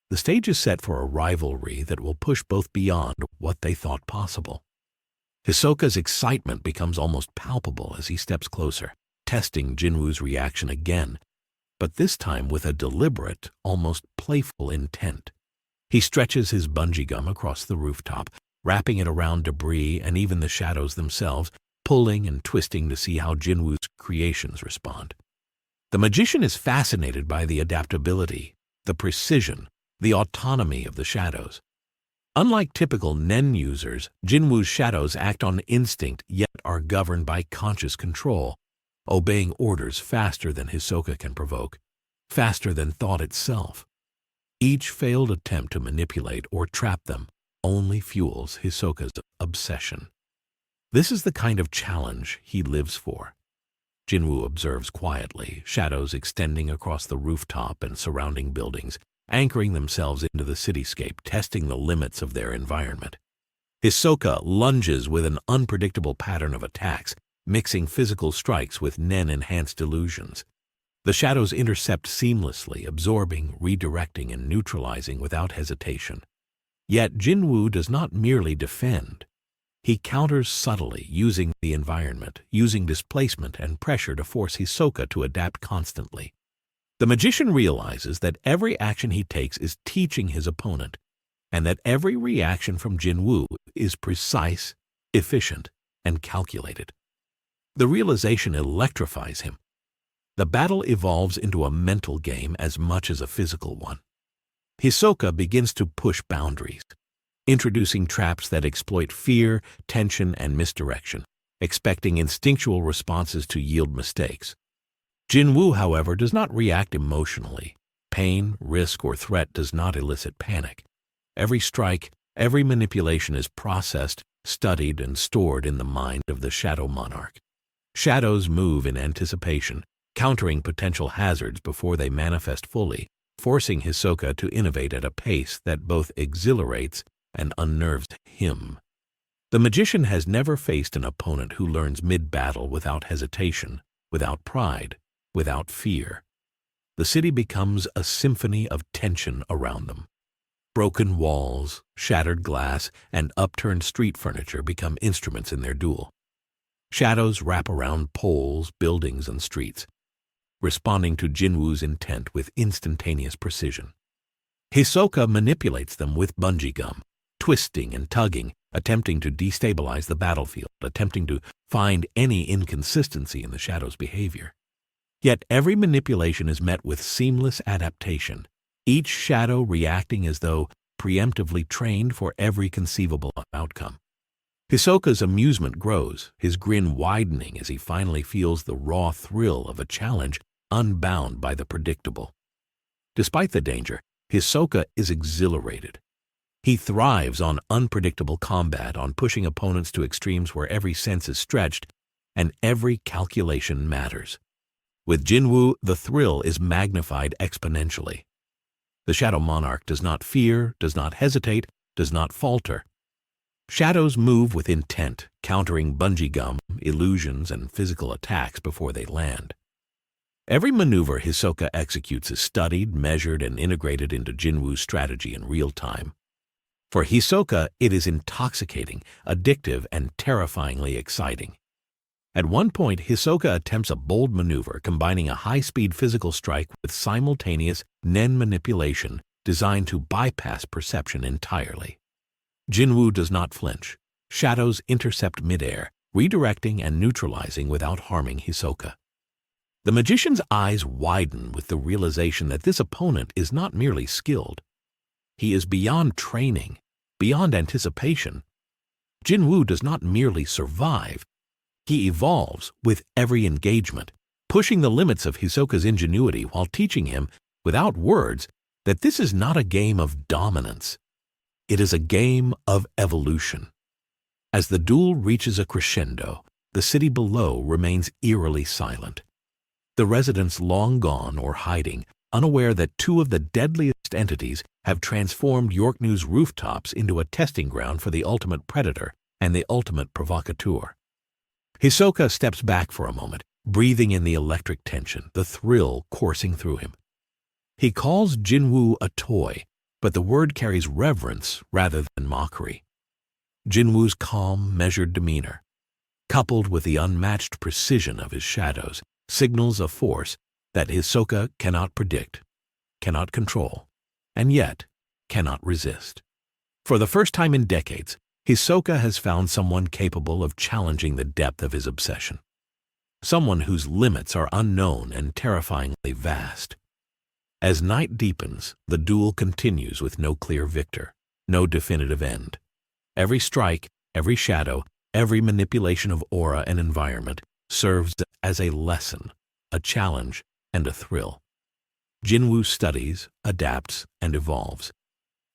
The stage is set for a rivalry that will push both beyond what they thought possible. Hisoka's excitement becomes almost palpable as he steps closer, testing Jin-Woo's reaction again, but this time with a deliberate, almost playful intent. He stretches his bungee gum across the rooftop, wrapping it around debris and even the shadows themselves, pulling and twisting to see how Jin-Woo's creations respond. The magician is fascinated by the adaptability, the precision, the autonomy of the shadows. Unlike typical Nen users, Jin-Woo's shadows act on instinct yet are governed by conscious control, obeying orders faster than Hisoka can provoke, faster than thought itself. Each failed attempt to manipulate or trap them only fuels Hisoka's obsession. This is the kind of challenge he lives for. Jin-Woo observes quietly, shadows extending across the rooftop and surrounding buildings, anchoring themselves into the cityscape, testing the limits of their environment. Hisoka lunges with an unpredictable pattern of attacks, mixing physical strikes with Nen-enhanced illusions. The shadows intercept seamlessly, absorbing, redirecting, and neutralizing without hesitation. Yet Jin-Woo does not merely defend. He counters subtly, using the environment, using displacement and pressure to force Hisoka to adapt constantly. The magician realizes that every action he takes is teaching his opponent, and that every reaction from Jin-Woo is precise, efficient, and calculated. The realization electrifies him. The battle evolves into a mental game as much as a physical one. Hisoka begins to push boundaries, introducing traps that exploit fear, tension, and misdirection, expecting instinctual responses to yield mistakes. Jin-Woo, however, does not react emotionally. Pain, risk, or threat does not elicit panic. Every strike, every manipulation is processed, studied, and stored in the mind of the Shadow Monarch. Shadows move in anticipation, countering potential hazards before they manifest fully, forcing Hisoka to innovate at a pace that both exhilarates and unnerves him. The magician has never faced an opponent who learns mid-battle without hesitation, without pride, without fear. the city becomes a symphony of tension around them. Broken walls, shattered glass, and upturned street furniture become instruments in their duel. Shadows wrap around poles, buildings, and streets, responding to Jin-Woo's intent with instantaneous precision. Hisoka manipulates them with bungee gum, twisting and tugging, attempting to destabilize the battlefield, attempting to find any inconsistency in the Shadow's behavior. Yet every manipulation is met with seamless adaptation, each shadow reacting as though preemptively trained for every conceivable outcome. Hisoka's amusement grows, his grin widening as he finally feels the raw thrill of a challenge unbound by the predictable. Despite the danger, Hisoka is exhilarated. He thrives on unpredictable combat, on pushing opponents to extremes where every sense is stretched and every calculation matters. With Jin-Woo, the thrill is magnified exponentially. The Shadow Monarch does not fear, does not hesitate, does not falter. Shadows move with intent, countering bungee gum, illusions, and physical attacks before they land. Every maneuver Hisoka executes is studied, measured, and integrated into Jin-Woo's strategy in real time. For Hisoka, it is intoxicating, addictive, and terrifyingly exciting. At one point, Hisoka attempts a bold maneuver combining a high-speed physical strike with simultaneous Nen manipulation designed to bypass perception entirely. Jin-Woo does not flinch. Shadows intercept midair, redirecting and neutralizing without harming Hisoka. The magician's eyes widen with the realization that this opponent is not merely skilled. He is beyond training, beyond anticipation. Jin-Woo does not merely survive. He evolves with every engagement, pushing the limits of Hisoka's ingenuity while teaching him, without words, that this is not a game of dominance. It is a game of evolution. As the duel reaches a crescendo, the city below remains eerily silent. The residents long gone or hiding, unaware that two of the deadliest entities have transformed Yorknew's rooftops into a testing ground for the ultimate predator and the ultimate provocateur. Hisoka steps back for a moment, breathing in the electric tension, the thrill coursing through him. He calls Jin-Woo a toy, but the word carries reverence rather than mockery. Jin-Woo's calm, measured demeanor, coupled with the unmatched precision of his shadows, signals a force that Hisoka cannot predict, cannot control, and yet cannot resist. For the first time in decades, Hisoka has found someone capable of challenging the depth of his obsession. Someone whose limits are unknown and terrifyingly vast. As night deepens, the duel continues with no clear victor, no definitive end. Every strike, every shadow, every manipulation of aura and environment serves as a lesson, a challenge, and a thrill. Jin-Woo studies, adapts, and evolves.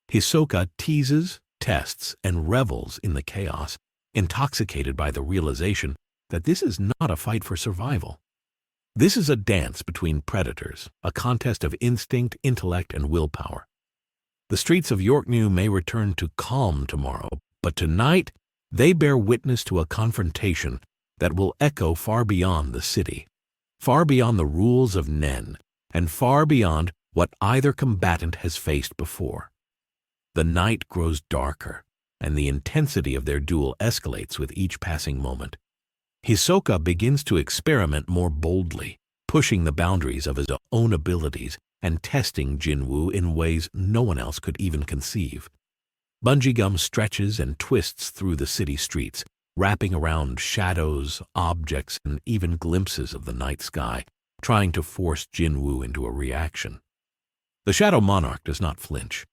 Hisoka teases, tests, and revels in the chaos, intoxicated by the realization that this is not a fight for survival. This is a dance between predators, a contest of instinct, intellect, and willpower. The streets of Yorknew may return to calm tomorrow, but tonight they bear witness to a confrontation that will echo far beyond the city, far beyond the rules of Nen, and far beyond what either combatant has faced before. The night grows darker, and the intensity of their duel escalates with each passing moment. Hisoka begins to experiment more boldly, pushing the boundaries of his own abilities and testing Jin-Woo in ways no one else could even conceive. Bungee gum stretches and twists through the city streets, wrapping around shadows, objects, and even glimpses of the night sky, trying to force Jin-Woo into a reaction. The Shadow Monarch does not flinch.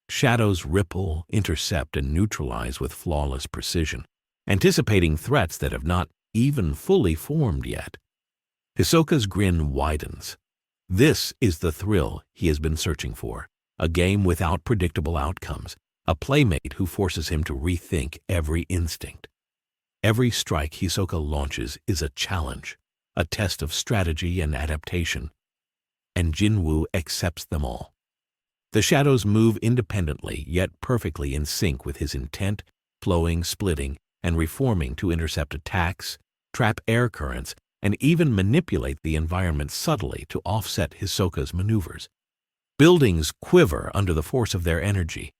Shadows ripple, intercept, and neutralize with flawless precision, anticipating threats that have not even fully formed yet. Hisoka's grin widens. This is the thrill he has been searching for, a game without predictable outcomes, a playmate who forces him to rethink every instinct. Every strike Hisoka launches is a challenge, a test of strategy and adaptation, and Jin-Woo accepts them all. The shadows move independently, yet perfectly in sync with his intent, flowing, splitting, and reforming to intercept attacks, trap air currents, and even manipulate the environment subtly to offset Hisoka's maneuvers. Buildings quiver under the force of their energy.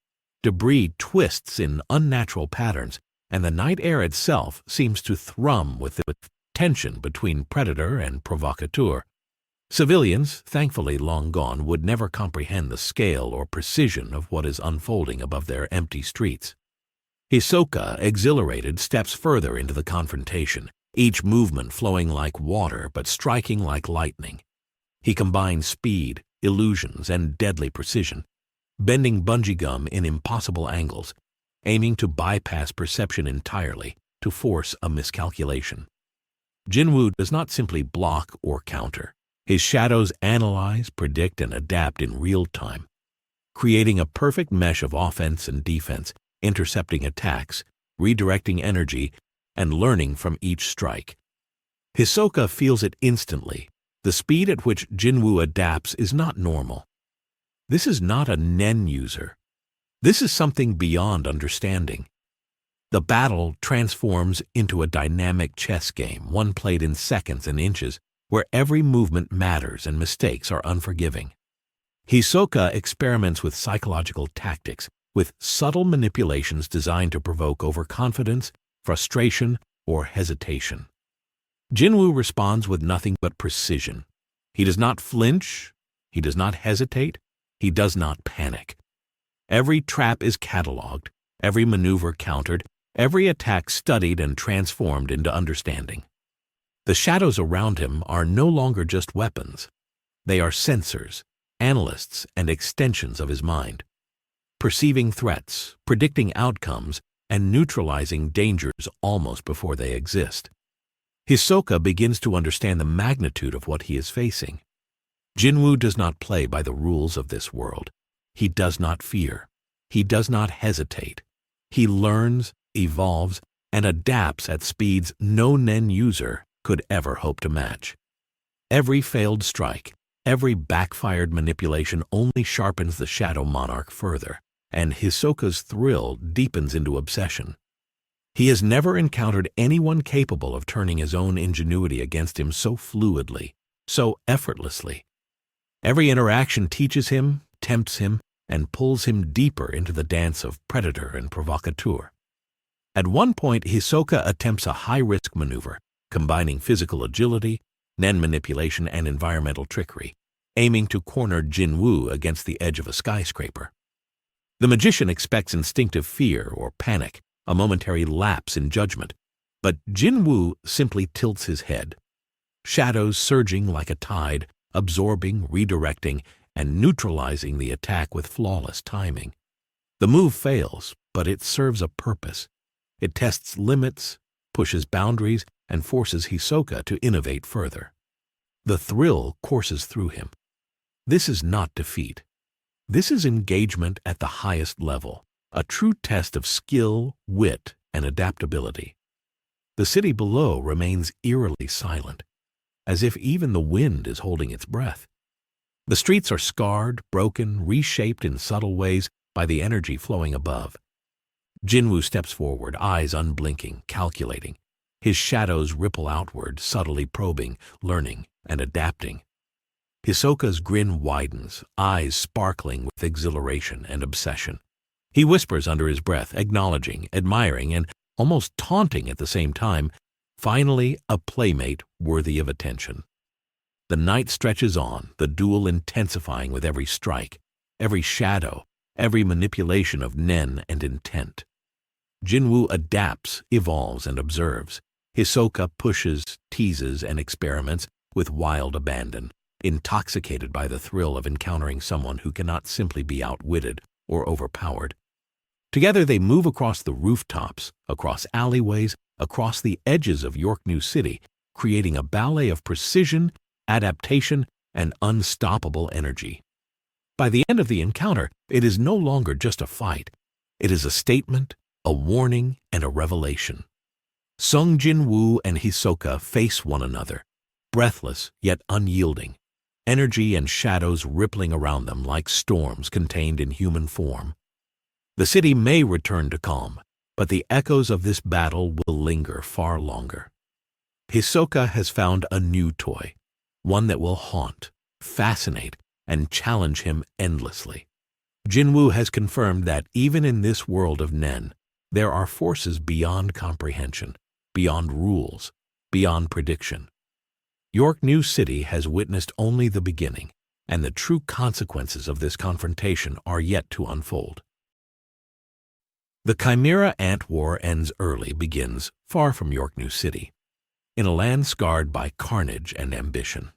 Debris twists in unnatural patterns, and the night air itself seems to thrum with the tension between predator and provocateur. Civilians, thankfully long gone, would never comprehend the scale or precision of what is unfolding above their empty streets. Hisoka, exhilarated, steps further into the confrontation, each movement flowing like water but striking like lightning. He combines speed, illusions, and deadly precision, bending bungee gum in impossible angles, aiming to bypass perception entirely to force a miscalculation. Jin-Woo does not simply block or counter. His shadows analyze, predict, and adapt in real time, creating a perfect mesh of offense and defense, intercepting attacks, redirecting energy, and learning from each strike. Hisoka feels it instantly. The speed at which Jin-Woo adapts is not normal. This is not a Nen user. This is something beyond understanding. The battle transforms into a dynamic chess game, one played in seconds and inches, where every movement matters and mistakes are unforgiving. Hisoka experiments with psychological tactics, with subtle manipulations designed to provoke overconfidence, frustration, or hesitation. Jin-Woo responds with nothing but precision. He does not flinch, he does not hesitate, he does not panic. Every trap is catalogued, every maneuver countered, every attack studied and transformed into understanding. The shadows around him are no longer just weapons. They are sensors, analysts, and extensions of his mind, perceiving threats, predicting outcomes, and neutralizing dangers almost before they exist. Hisoka begins to understand the magnitude of what he is facing. Jin-Woo does not play by the rules of this world. He does not fear. He does not hesitate. He learns, evolves, and adapts at speeds no Nen user could ever hope to match. Every failed strike, every backfired manipulation only sharpens the Shadow Monarch further, and Hisoka's thrill deepens into obsession. He has never encountered anyone capable of turning his own ingenuity against him so fluidly, so effortlessly. Every interaction teaches him, tempts him, and pulls him deeper into the dance of predator and provocateur. At one point, Hisoka attempts a high-risk maneuver, combining physical agility, Nen manipulation, and environmental trickery, aiming to corner Jin-Woo against the edge of a skyscraper. The magician expects instinctive fear or panic, a momentary lapse in judgment, but Jin-Woo simply tilts his head, shadows surging like a tide, absorbing, redirecting, and neutralizing the attack with flawless timing. The move fails, but it serves a purpose. It tests limits, pushes boundaries, and forces Hisoka to innovate further. The thrill courses through him. This is not defeat. This is engagement at the highest level, a true test of skill, wit, and adaptability. The city below remains eerily silent, as if even the wind is holding its breath. The streets are scarred, broken, reshaped in subtle ways by the energy flowing above. Jin-Woo steps forward, eyes unblinking, calculating. His shadows ripple outward, subtly probing, learning, and adapting. Hisoka's grin widens, eyes sparkling with exhilaration and obsession. He whispers under his breath, acknowledging, admiring, and almost taunting at the same time, finally a playmate worthy of attention. The night stretches on, the duel intensifying with every strike, every shadow, every manipulation of Nen and intent. Jin-Woo adapts, evolves, and observes. Hisoka pushes, teases, and experiments with wild abandon, intoxicated by the thrill of encountering someone who cannot simply be outwitted or overpowered. Together they move across the rooftops, across alleyways, across the edges of Yorknew City, creating a ballet of precision, adaptation, and unstoppable energy. By the end of the encounter, it is no longer just a fight. It is a statement, a warning, and a revelation. Sung Jin-Woo and Hisoka face one another, breathless yet unyielding, energy and shadows rippling around them like storms contained in human form. The city may return to calm, but the echoes of this battle will linger far longer. Hisoka has found a new toy, one that will haunt, fascinate, and challenge him endlessly. Jin-Woo has confirmed that even in this world of Nen, there are forces beyond comprehension, beyond rules, beyond prediction. Yorknew City has witnessed only the beginning, and the true consequences of this confrontation are yet to unfold. The Chimera Ant War ends early begins far from Yorknew City, in a land scarred by carnage and ambition.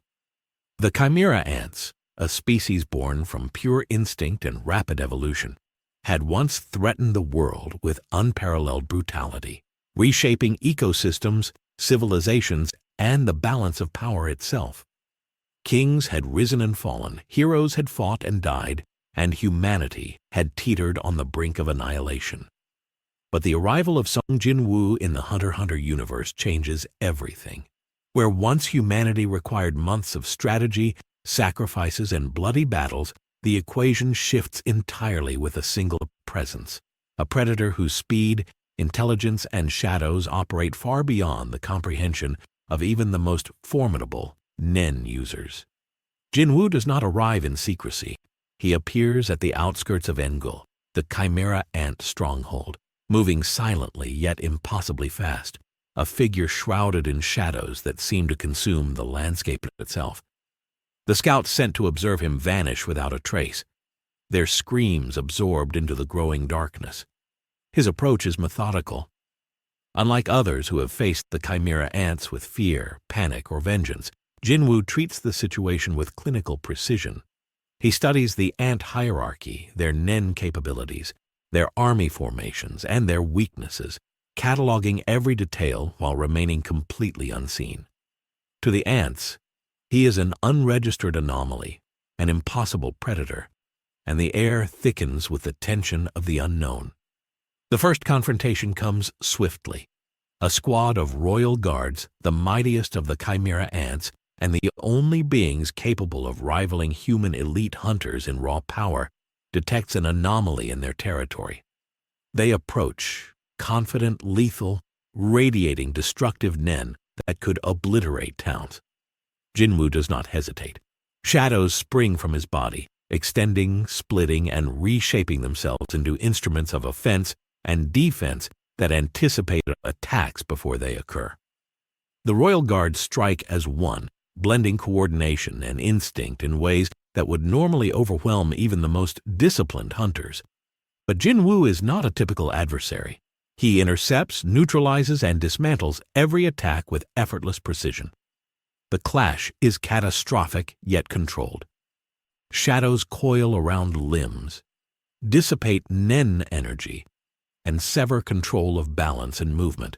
The Chimera ants, a species born from pure instinct and rapid evolution, had once threatened the world with unparalleled brutality, reshaping ecosystems, civilizations, and the balance of power itself. Kings had risen and fallen, heroes had fought and died, and humanity had teetered on the brink of annihilation. But the arrival of Sung Jin-Woo in the Hunter x Hunter universe changes everything. Where once humanity required months of strategy, sacrifices, and bloody battles, the equation shifts entirely with a single presence, a predator whose speed, intelligence, and shadows operate far beyond the comprehension of even the most formidable Nen users. Jin-Woo does not arrive in secrecy. He appears at the outskirts of Engul, the Chimera Ant stronghold, moving silently yet impossibly fast, a figure shrouded in shadows that seem to consume the landscape itself. The scouts sent to observe him vanish without a trace, their screams absorbed into the growing darkness. His approach is methodical. Unlike others who have faced the Chimera ants with fear, panic, or vengeance, Jin-Woo treats the situation with clinical precision. He studies the ant hierarchy, their Nen capabilities, their army formations, and their weaknesses, cataloging every detail while remaining completely unseen. To the ants, he is an unregistered anomaly, an impossible predator, and the air thickens with the tension of the unknown. The first confrontation comes swiftly. A squad of royal guards, the mightiest of the Chimera ants, and the only beings capable of rivaling human elite hunters in raw power, detects an anomaly in their territory. They approach, confident, lethal, radiating destructive Nen that could obliterate towns. Jin-Woo does not hesitate. Shadows spring from his body, extending, splitting, and reshaping themselves into instruments of offense and defense that anticipate attacks before they occur. The royal guards strike as one, blending coordination and instinct in ways that would normally overwhelm even the most disciplined hunters. But Jin-Woo is not a typical adversary. He intercepts, neutralizes, and dismantles every attack with effortless precision. The clash is catastrophic yet controlled. Shadows coil around limbs, dissipate Nen energy, and sever control of balance and movement.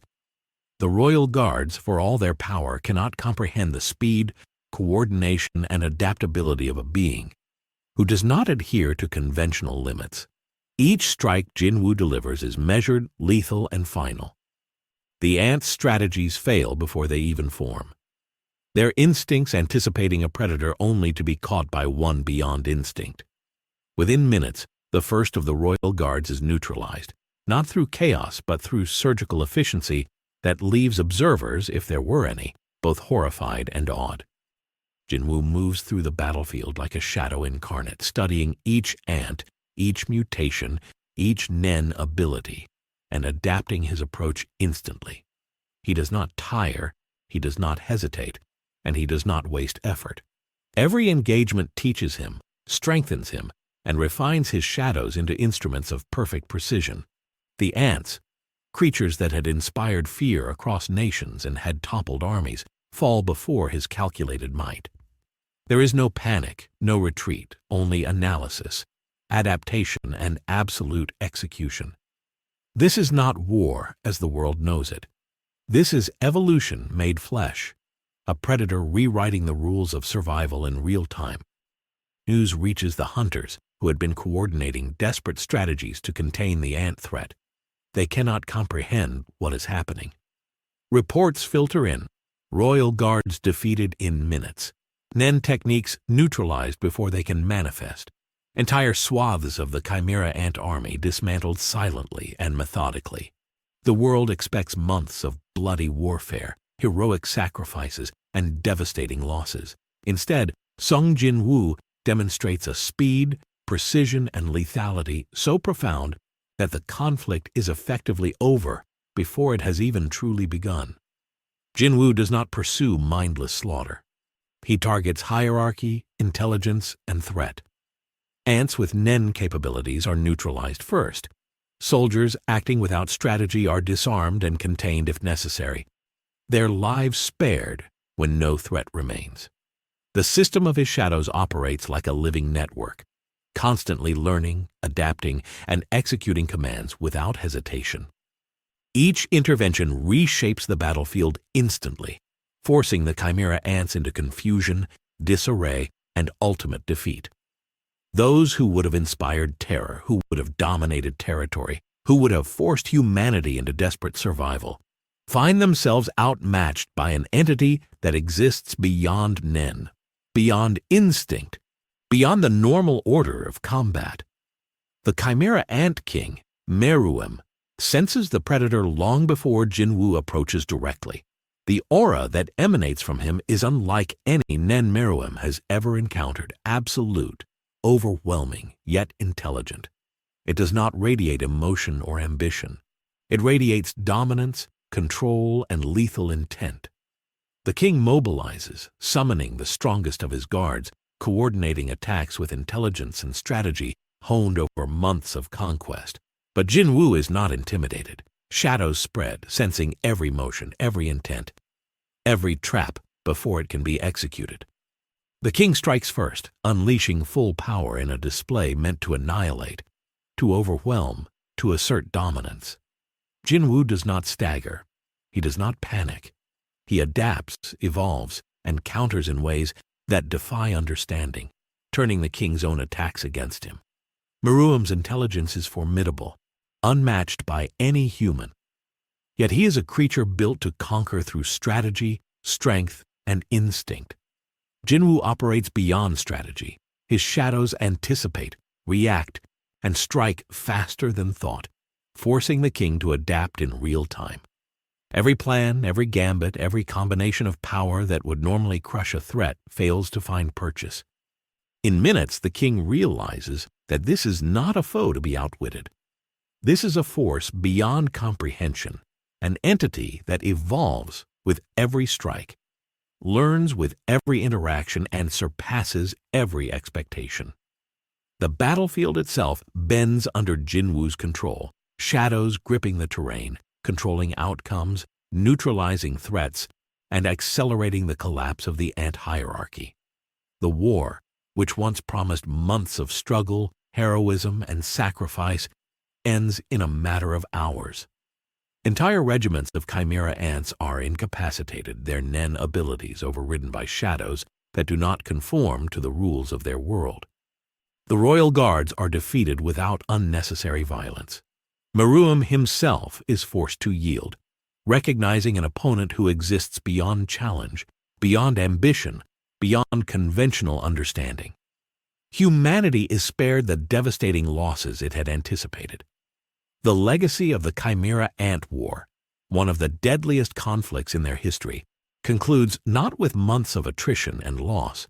The royal guards, for all their power, cannot comprehend the speed, coordination, and adaptability of a being who does not adhere to conventional limits. Each strike Jin-Woo delivers is measured, lethal, and final. The ants' strategies fail before they even form, their instincts anticipating a predator only to be caught by one beyond instinct. Within minutes, the first of the royal guards is neutralized, not through chaos but through surgical efficiency that leaves observers, if there were any, both horrified and awed. Jin-Woo moves through the battlefield like a shadow incarnate, studying each ant, each mutation, each Nen ability, and adapting his approach instantly. He does not tire, he does not hesitate, and he does not waste effort. Every engagement teaches him, strengthens him, and refines his shadows into instruments of perfect precision. The ants, creatures that had inspired fear across nations and had toppled armies, fall before his calculated might. There is no panic, no retreat, only analysis, adaptation, and absolute execution. This is not war as the world knows it. This is evolution made flesh, a predator rewriting the rules of survival in real time. News reaches the hunters who had been coordinating desperate strategies to contain the ant threat. They cannot comprehend what is happening. Reports filter in, royal guards defeated in minutes, Nen techniques neutralized before they can manifest, entire swaths of the Chimera ant army dismantled silently and methodically. The world expects months of bloody warfare, heroic sacrifices, and devastating losses. Instead, Sung Jin-Woo demonstrates a speed, precision, and lethality so profound that the conflict is effectively over before it has even truly begun. Jin-Woo does not pursue mindless slaughter. He targets hierarchy, intelligence, and threat. Ants with Nen capabilities are neutralized first. Soldiers acting without strategy are disarmed and contained if necessary. Their lives spared when no threat remains. The system of his shadows operates like a living network, constantly learning, adapting, and executing commands without hesitation. Each intervention reshapes the battlefield instantly, forcing the Chimera Ants into confusion, disarray, and ultimate defeat. Those who would have inspired terror, who would have dominated territory, who would have forced humanity into desperate survival, find themselves outmatched by an entity that exists beyond Nen, beyond instinct, beyond the normal order of combat. The Chimera Ant King, Meruem, senses the predator long before Jin-Woo approaches directly. The aura that emanates from him is unlike any Nen Meruem has ever encountered, absolute, overwhelming, yet intelligent. It does not radiate emotion or ambition. It radiates dominance, control, and lethal intent. The king mobilizes, summoning the strongest of his guards, coordinating attacks with intelligence and strategy honed over months of conquest. But Jin-Woo is not intimidated. Shadows spread, sensing every motion, every intent, every trap before it can be executed. The king strikes first, unleashing full power in a display meant to annihilate, to overwhelm, to assert dominance. Jin-Woo does not stagger. He does not panic. He adapts, evolves, and counters in ways that defy understanding, turning the king's own attacks against him. Meruem's intelligence is formidable, unmatched by any human. Yet he is a creature built to conquer through strategy, strength, and instinct. Jin-Woo operates beyond strategy. His shadows anticipate, react, and strike faster than thought, forcing the king to adapt in real time. Every plan, every gambit, every combination of power that would normally crush a threat fails to find purchase. In minutes, the king realizes that this is not a foe to be outwitted. This is a force beyond comprehension, an entity that evolves with every strike, learns with every interaction, and surpasses every expectation. The battlefield itself bends under Jin-Woo's control, shadows gripping the terrain, controlling outcomes, neutralizing threats, and accelerating the collapse of the ant hierarchy. The war, which once promised months of struggle, heroism, and sacrifice, ends in a matter of hours. Entire regiments of chimera ants are incapacitated, their Nen abilities overridden by shadows that do not conform to the rules of their world. The royal guards are defeated without unnecessary violence. Meruem himself is forced to yield, recognizing an opponent who exists beyond challenge, beyond ambition, beyond conventional understanding. Humanity is spared the devastating losses it had anticipated. The legacy of the Chimera Ant War, one of the deadliest conflicts in their history, concludes not with months of attrition and loss,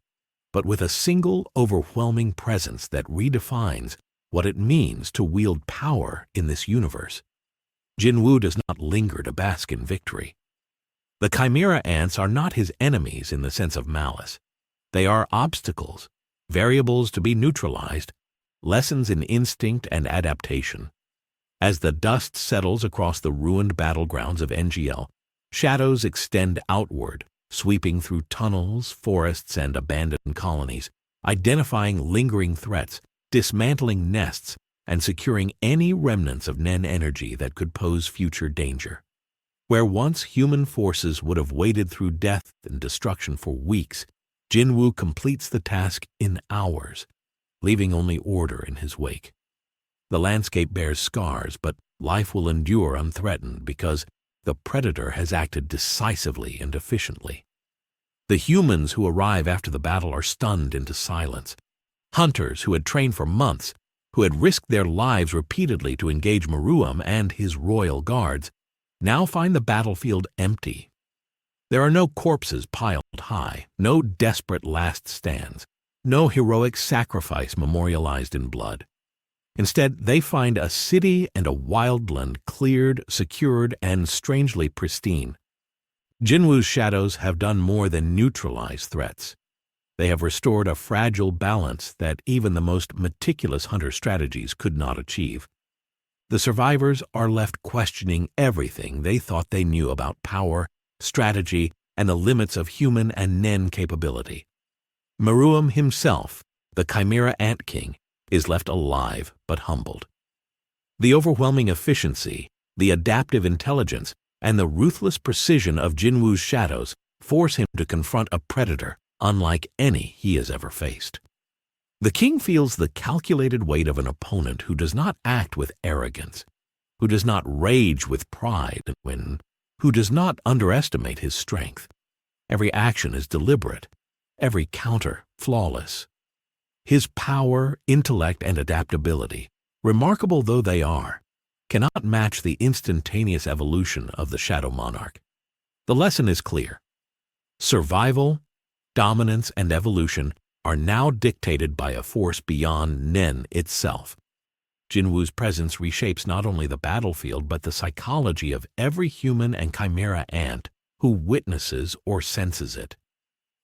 but with a single overwhelming presence that redefines what it means to wield power in this universe. Jin-Woo does not linger to bask in victory. The Chimera Ants are not his enemies in the sense of malice. They are obstacles, variables to be neutralized, lessons in instinct and adaptation. As the dust settles across the ruined battlegrounds of NGL, shadows extend outward, sweeping through tunnels, forests, and abandoned colonies, identifying lingering threats, dismantling nests, and securing any remnants of Nen energy that could pose future danger. Where once human forces would have waded through death and destruction for weeks, Jin-Woo completes the task in hours, leaving only order in his wake. The landscape bears scars, but life will endure unthreatened because the predator has acted decisively and efficiently. The humans who arrive after the battle are stunned into silence. Hunters who had trained for months, who had risked their lives repeatedly to engage Meruem and his royal guards, now find the battlefield empty. There are no corpses piled high, no desperate last stands, no heroic sacrifice memorialized in blood. Instead, they find a city and a wildland cleared, secured, and strangely pristine. Jin-Woo's shadows have done more than neutralize threats. They have restored a fragile balance that even the most meticulous hunter strategies could not achieve. The survivors are left questioning everything they thought they knew about power, strategy, and the limits of human and Nen capability. Meruem himself, the Chimera Ant King, is left alive but humbled. The overwhelming efficiency, the adaptive intelligence, and the ruthless precision of Jin-Woo's shadows force him to confront a predator unlike any he has ever faced. The king feels the calculated weight of an opponent who does not act with arrogance, who does not rage with pride and win, who does not underestimate his strength. Every action is deliberate, every counter flawless. His power, intellect, and adaptability, remarkable though they are, cannot match the instantaneous evolution of the Shadow Monarch. The lesson is clear. Survival, dominance, and evolution are now dictated by a force beyond Nen itself. Jin-Woo's presence reshapes not only the battlefield but the psychology of every human and chimera ant who witnesses or senses it.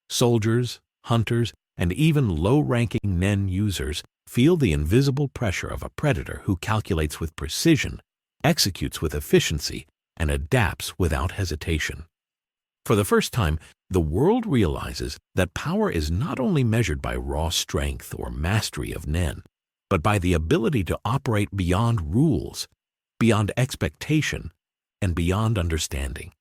Soldiers, hunters, and even low-ranking Nen users feel the invisible pressure of a predator who calculates with precision, executes with efficiency, and adapts without hesitation. For the first time, the world realizes that power is not only measured by raw strength or mastery of Nen, but by the ability to operate beyond rules, beyond expectation, and beyond understanding.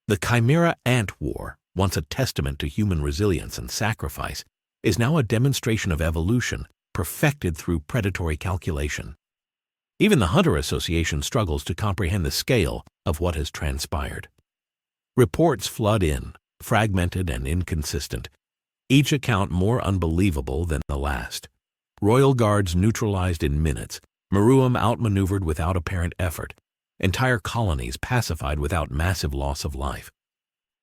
The Chimera Ant War, once a testament to human resilience and sacrifice, is now a demonstration of evolution perfected through predatory calculation. Even the Hunter Association struggles to comprehend the scale of what has transpired. Reports flood in, fragmented and inconsistent, each account more unbelievable than the last. Royal guards neutralized in minutes, Meruem outmaneuvered without apparent effort, entire colonies pacified without massive loss of life.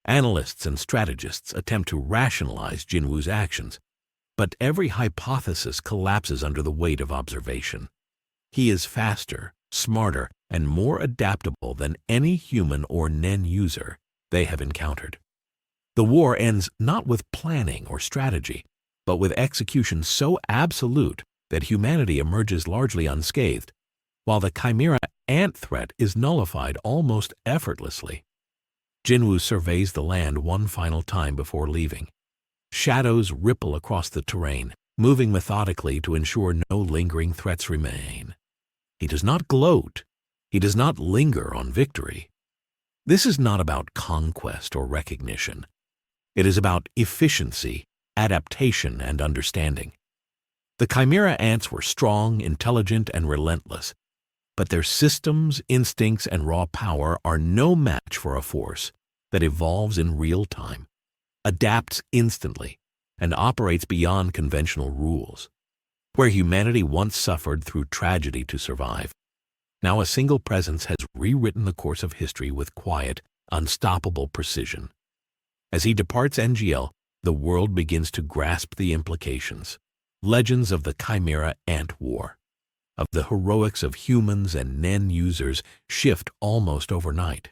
Analysts and strategists attempt to rationalize Jin-Woo's actions, but every hypothesis collapses under the weight of observation. He is faster, smarter, and more adaptable than any human or Nen user they have encountered. The war ends not with planning or strategy, but with execution so absolute that humanity emerges largely unscathed, while the Chimera Ant threat is nullified almost effortlessly. Jin-Woo surveys the land one final time before leaving. Shadows ripple across the terrain, moving methodically to ensure no lingering threats remain. He does not gloat. He does not linger on victory. This is not about conquest or recognition. It is about efficiency, adaptation, and understanding. The Chimera Ants were strong, intelligent, and relentless, but their systems, instincts, and raw power are no match for a force that evolves in real time, adapts instantly, and operates beyond conventional rules. Where humanity once suffered through tragedy to survive, now a single presence has rewritten the course of history with quiet, unstoppable precision. As he departs NGL, the world begins to grasp the implications. Legends of the Chimera Ant War, of the heroics of humans and Nen users shift almost overnight.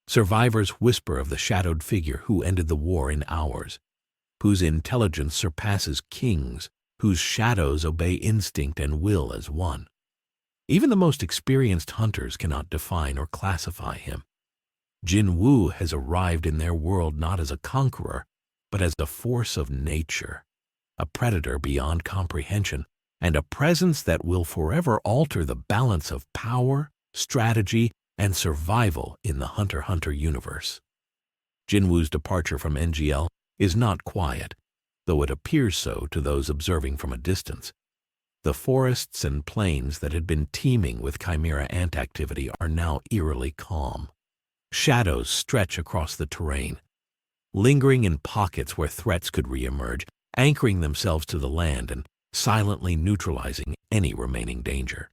Survivors whisper of the shadowed figure who ended the war in hours, whose intelligence surpasses kings, whose shadows obey instinct and will as one. Even the most experienced hunters cannot define or classify him. Jin-Woo has arrived in their world not as a conqueror, but as a force of nature, a predator beyond comprehension, and a presence that will forever alter the balance of power, strategy, and survival in the Hunter-Hunter universe. Jin-Woo's departure from NGL is not quiet, though it appears so to those observing from a distance. The forests and plains that had been teeming with chimera ant activity are now eerily calm. Shadows stretch across the terrain, lingering in pockets where threats could reemerge, anchoring themselves to the land and silently neutralizing any remaining danger.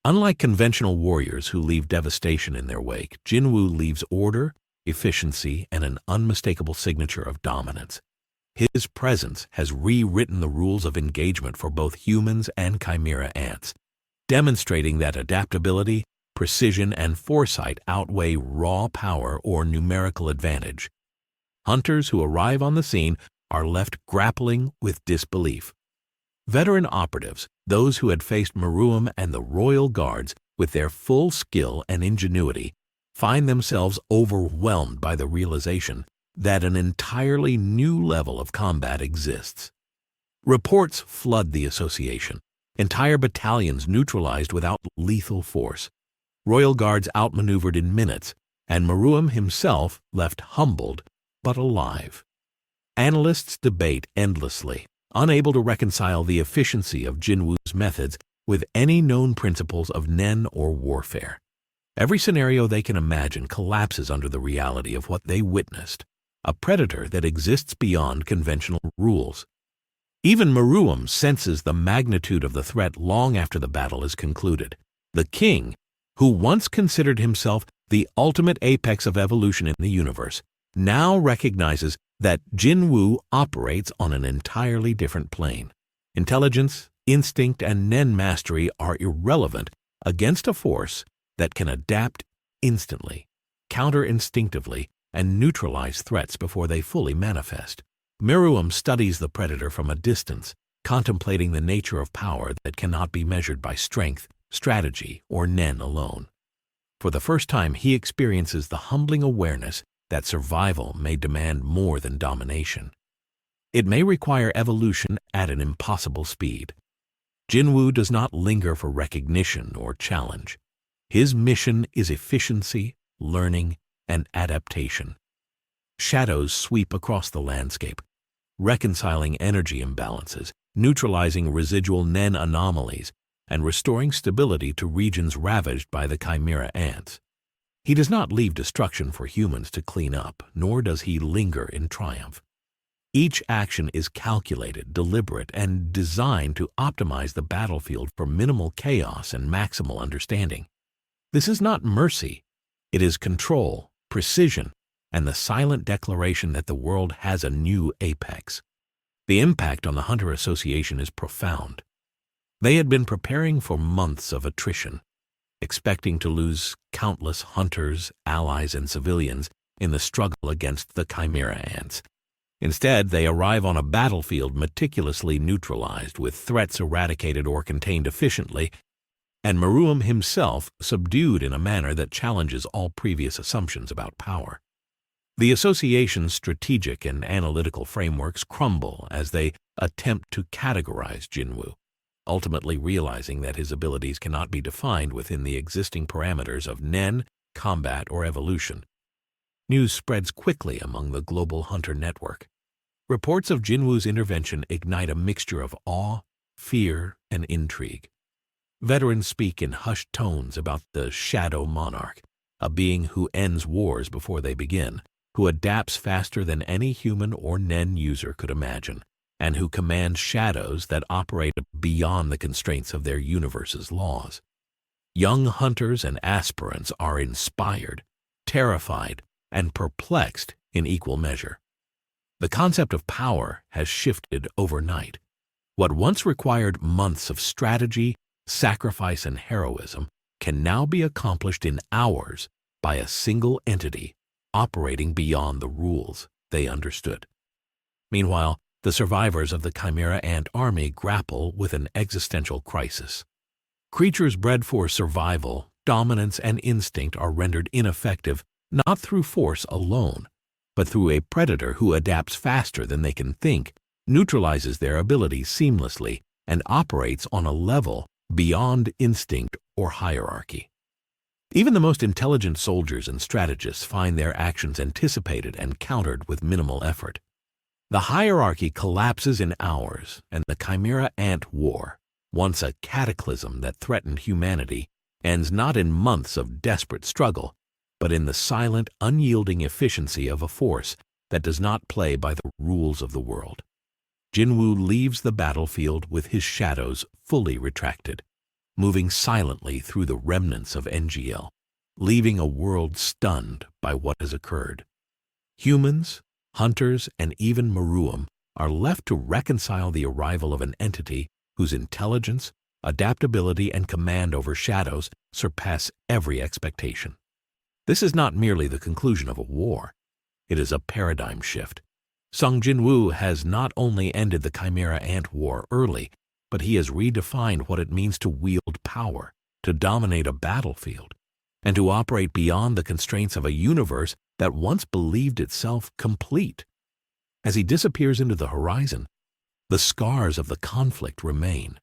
Unlike conventional warriors who leave devastation in their wake, Jin-Woo leaves order, efficiency, and an unmistakable signature of dominance. His presence has rewritten the rules of engagement for both humans and chimera ants, demonstrating that adaptability, precision, and foresight outweigh raw power or numerical advantage. Hunters who arrive on the scene are left grappling with disbelief. Veteran operatives, those who had faced Meruem and the royal guards with their full skill and ingenuity, find themselves overwhelmed by the realization that an entirely new level of combat exists. Reports flood the association, entire battalions neutralized without lethal force, royal guards outmaneuvered in minutes, and Meruem himself left humbled but alive. Analysts debate endlessly, unable to reconcile the efficiency of Jin-Woo's methods with any known principles of Nen or warfare. Every scenario they can imagine collapses under the reality of what they witnessed, a predator that exists beyond conventional rules. Even Meruem senses the magnitude of the threat long after the battle is concluded. The king, who once considered himself the ultimate apex of evolution in the universe, now recognizes that Jin-Woo operates on an entirely different plane. Intelligence, instinct, and Nen mastery are irrelevant against a force that can adapt instantly, counter instinctively, and neutralize threats before they fully manifest. Meruem studies the predator from a distance, contemplating the nature of power that cannot be measured by strength, strategy, or Nen alone. For the first time, he experiences the humbling awareness that survival may demand more than domination. It may require evolution at an impossible speed. Jin-Woo does not linger for recognition or challenge. His mission is efficiency, learning, and adaptation. Shadows sweep across the landscape, reconciling energy imbalances, neutralizing residual Nen anomalies, and restoring stability to regions ravaged by the chimera ants. He does not leave destruction for humans to clean up, nor does he linger in triumph. Each action is calculated, deliberate, and designed to optimize the battlefield for minimal chaos and maximal understanding. This is not mercy. It is control, precision, and the silent declaration that the world has a new apex. The impact on the Hunter Association is profound. They had been preparing for months of attrition, expecting to lose countless hunters, allies, and civilians in the struggle against the chimera ants. Instead, they arrive on a battlefield meticulously neutralized, with threats eradicated or contained efficiently, and Meruem himself subdued in a manner that challenges all previous assumptions about power. The association's strategic and analytical frameworks crumble as they attempt to categorize Jin-Woo, ultimately realizing that his abilities cannot be defined within the existing parameters of Nen, combat, or evolution. News spreads quickly among the global hunter network. Reports of Jin-Woo's intervention ignite a mixture of awe, fear, and intrigue. Veterans speak in hushed tones about the Shadow Monarch, a being who ends wars before they begin, who adapts faster than any human or Nen user could imagine, and who commands shadows that operate beyond the constraints of their universe's laws. Young hunters and aspirants are inspired, terrified, and perplexed in equal measure. The concept of power has shifted overnight. What once required months of strategy, sacrifice, and heroism can now be accomplished in hours by a single entity operating beyond the rules they understood. Meanwhile, the survivors of the Chimera Ant army grapple with an existential crisis. Creatures bred for survival, dominance, and instinct are rendered ineffective not through force alone, but through a predator who adapts faster than they can think, neutralizes their abilities seamlessly, and operates on a level beyond instinct or hierarchy. Even the most intelligent soldiers and strategists find their actions anticipated and countered with minimal effort. The hierarchy collapses in hours, and the Chimera Ant War, once a cataclysm that threatened humanity, ends not in months of desperate struggle, but in the silent, unyielding efficiency of a force that does not play by the rules of the world. Jin-Woo leaves the battlefield with his shadows fully retracted, moving silently through the remnants of NGL, leaving a world stunned by what has occurred. Humans, hunters, and even Meruem are left to reconcile the arrival of an entity whose intelligence, adaptability, and command over shadows surpass every expectation. This is not merely the conclusion of a war. It is a paradigm shift. Sung Jin-Woo has not only ended the Chimera Ant War early, but he has redefined what it means to wield power, to dominate a battlefield, and to operate beyond the constraints of a universe that once believed itself complete. As he disappears into the horizon, the scars of the conflict remain.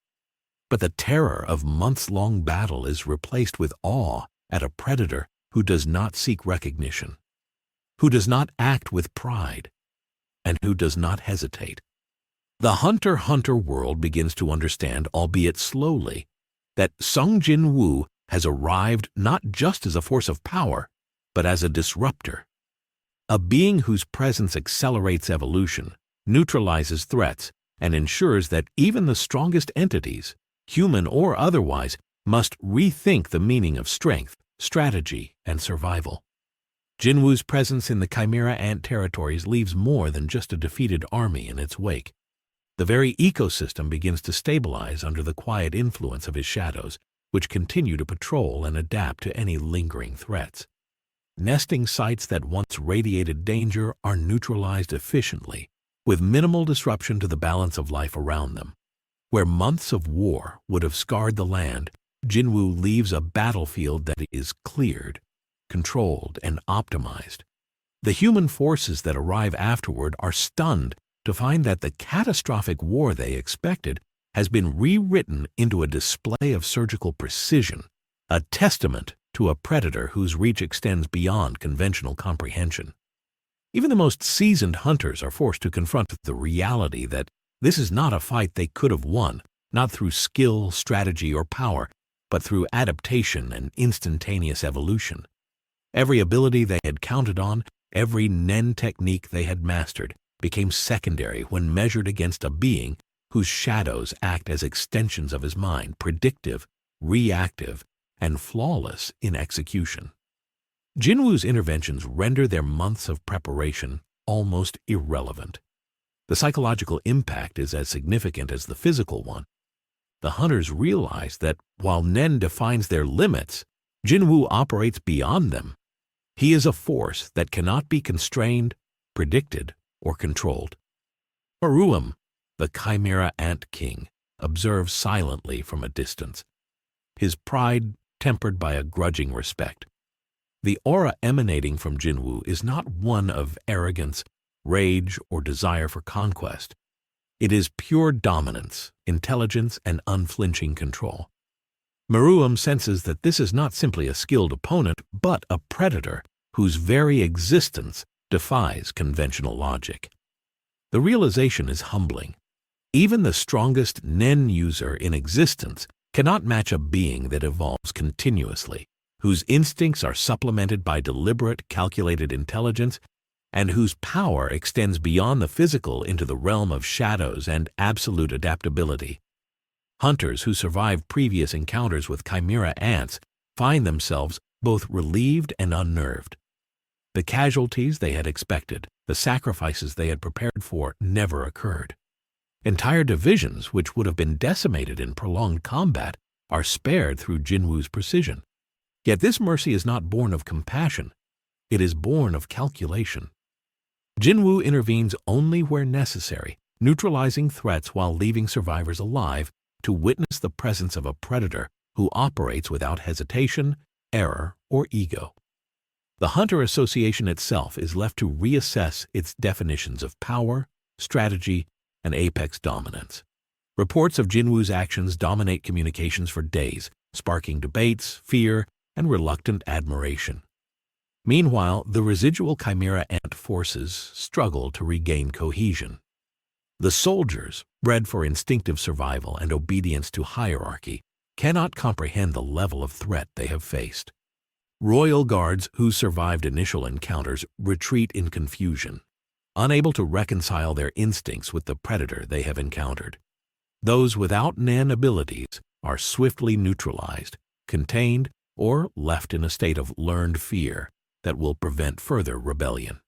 But the terror of months-long battle is replaced with awe at a predator who does not seek recognition, who does not act with pride, and who does not hesitate. The hunter-hunter world begins to understand, albeit slowly, that Sung Jin-Woo has arrived not just as a force of power, but as a disruptor, a being whose presence accelerates evolution, neutralizes threats, and ensures that even the strongest entities, human or otherwise, must rethink the meaning of strength, strategy, and survival. Jin-Woo's presence in the Chimera Ant territories leaves more than just a defeated army in its wake. The very ecosystem begins to stabilize under the quiet influence of his shadows, which continue to patrol and adapt to any lingering threats. Nesting sites that once radiated danger are neutralized efficiently, with minimal disruption to the balance of life around them. Where months of war would have scarred the land, Jin-Woo leaves a battlefield that is cleared, controlled, and optimized. The human forces that arrive afterward are stunned to find that the catastrophic war they expected has been rewritten into a display of surgical precision, a testament to a predator whose reach extends beyond conventional comprehension. Even the most seasoned hunters are forced to confront the reality that this is not a fight they could have won, not through skill, strategy, or power, but through adaptation and instantaneous evolution. Every ability they had counted on, every Nen technique they had mastered, became secondary when measured against a being whose shadows act as extensions of his mind, predictive, reactive, and flawless in execution. Jin-Woo's interventions render their months of preparation almost irrelevant. The psychological impact is as significant as the physical one. The hunters realize that while Nen defines their limits, Jin-Woo operates beyond them. He is a force that cannot be constrained, predicted, or controlled. Meruem, the Chimera Ant King, observes silently from a distance, his pride tempered by a grudging respect. The aura emanating from Jin-Woo is not one of arrogance, rage, or desire for conquest. It is pure dominance, intelligence, and unflinching control. Meruem senses that this is not simply a skilled opponent, but a predator whose very existence defies conventional logic. The realization is humbling. Even the strongest Nen user in existence cannot match a being that evolves continuously, whose instincts are supplemented by deliberate, calculated intelligence, and whose power extends beyond the physical into the realm of shadows and absolute adaptability. Hunters who survive previous encounters with chimera ants find themselves both relieved and unnerved. The casualties they had expected, the sacrifices they had prepared for, never occurred. Entire divisions, which would have been decimated in prolonged combat, are spared through Jin-Woo's precision. Yet this mercy is not born of compassion. It is born of calculation. Jin-Woo intervenes only where necessary, neutralizing threats while leaving survivors alive to witness the presence of a predator who operates without hesitation, error, or ego. The Hunter Association itself is left to reassess its definitions of power, strategy, and apex dominance. Reports of Jin-Woo's actions dominate communications for days, sparking debates, fear, and reluctant admiration. Meanwhile, the residual chimera ant forces struggle to regain cohesion. The soldiers, bred for instinctive survival and obedience to hierarchy, cannot comprehend the level of threat they have faced. Royal guards who survived initial encounters retreat in confusion, unable to reconcile their instincts with the predator they have encountered. Those without Nen abilities are swiftly neutralized, contained, or left in a state of learned fear that will prevent further rebellion.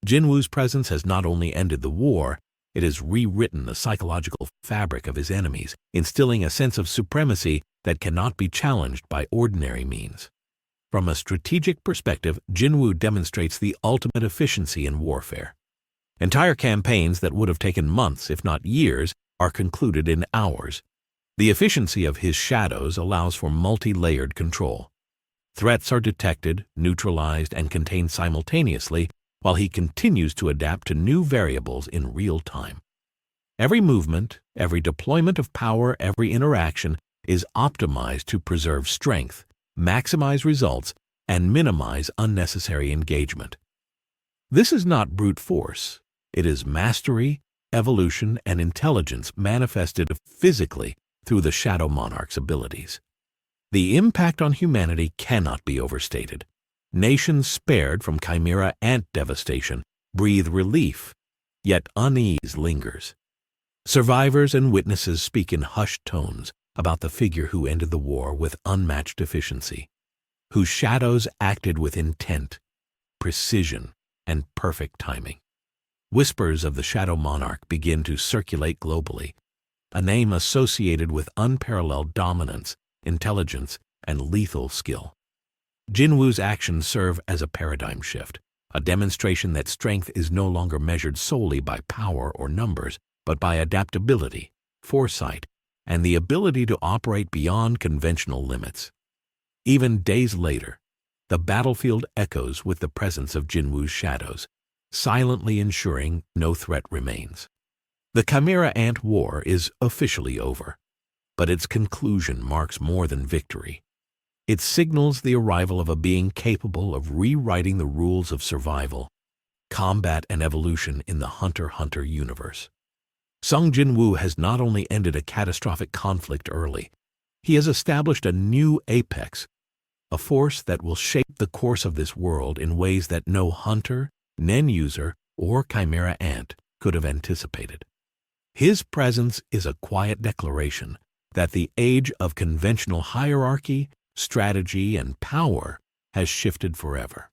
Jin-Woo's presence has not only ended the war, it has rewritten the psychological fabric of his enemies, instilling a sense of supremacy that cannot be challenged by ordinary means. From a strategic perspective, Jin-Woo demonstrates the ultimate efficiency in warfare. Entire campaigns that would have taken months, if not years, are concluded in hours. The efficiency of his shadows allows for multi-layered control. Threats are detected, neutralized, and contained simultaneously, while he continues to adapt to new variables in real time. Every movement, every deployment of power, every interaction is optimized to preserve strength, maximize results, and minimize unnecessary engagement. This is not brute force. It is mastery, evolution, and intelligence manifested physically through the Shadow Monarch's abilities. The impact on humanity cannot be overstated. Nations spared from Chimera Ant devastation breathe relief, yet unease lingers. Survivors and witnesses speak in hushed tones about the figure who ended the war with unmatched efficiency, whose shadows acted with intent, precision, and perfect timing. Whispers of the Shadow Monarch begin to circulate globally, a name associated with unparalleled dominance, intelligence, and lethal skill. Jin-Woo's actions serve as a paradigm shift, a demonstration that strength is no longer measured solely by power or numbers, but by adaptability, foresight, and the ability to operate beyond conventional limits. Even days later, the battlefield echoes with the presence of Jin-Woo's shadows, silently ensuring no threat remains. The Chimera Ant War is officially over, but its conclusion marks more than victory. It signals the arrival of a being capable of rewriting the rules of survival, combat, and evolution in the Hunter-x-Hunter universe. Sung Jin-Woo has not only ended a catastrophic conflict early, he has established a new apex, a force that will shape the course of this world in ways that no hunter, Nen user, or Chimera Ant could have anticipated. His presence is a quiet declaration that the age of conventional hierarchy, strategy, and power has shifted forever.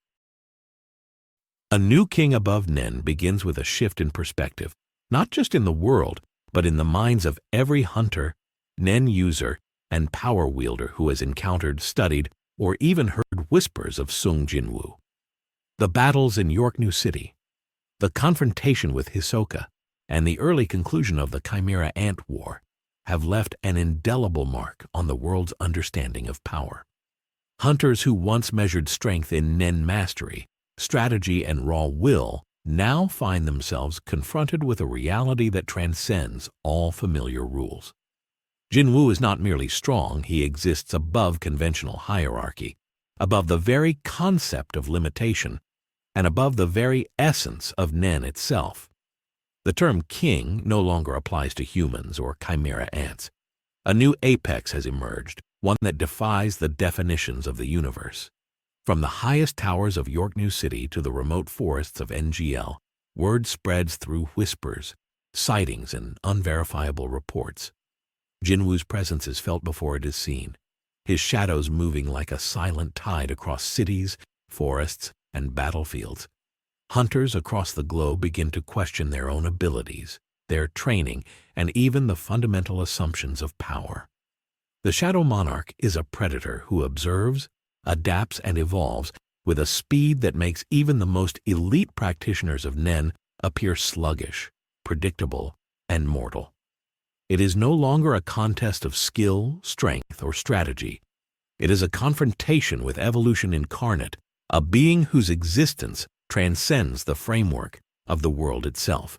A new King Above Nen begins with a shift in perspective, not just in the world, but in the minds of every hunter, Nen user, and power wielder who has encountered, studied, or even heard whispers of Sung Jin-Woo. The battles in Yorknew City, the confrontation with Hisoka, and the early conclusion of the Chimera Ant War have left an indelible mark on the world's understanding of power. Hunters who once measured strength in Nen mastery, strategy, and raw will now find themselves confronted with a reality that transcends all familiar rules. Jin-Woo is not merely strong, he exists above conventional hierarchy, above the very concept of limitation, and above the very essence of Nen itself. The term king no longer applies to humans or chimera ants. A new apex has emerged, one that defies the definitions of the universe. From the highest towers of Yorknew City to the remote forests of NGL, word spreads through whispers, sightings, and unverifiable reports. Jin-Woo's presence is felt before it is seen, his shadows moving like a silent tide across cities, forests, and battlefields. Hunters across the globe begin to question their own abilities, their training, and even the fundamental assumptions of power. The Shadow Monarch is a predator who observes, adapts, and evolves with a speed that makes even the most elite practitioners of Nen appear sluggish, predictable, and mortal. It is no longer a contest of skill, strength, or strategy. It is a confrontation with evolution incarnate, a being whose existence transcends the framework of the world itself.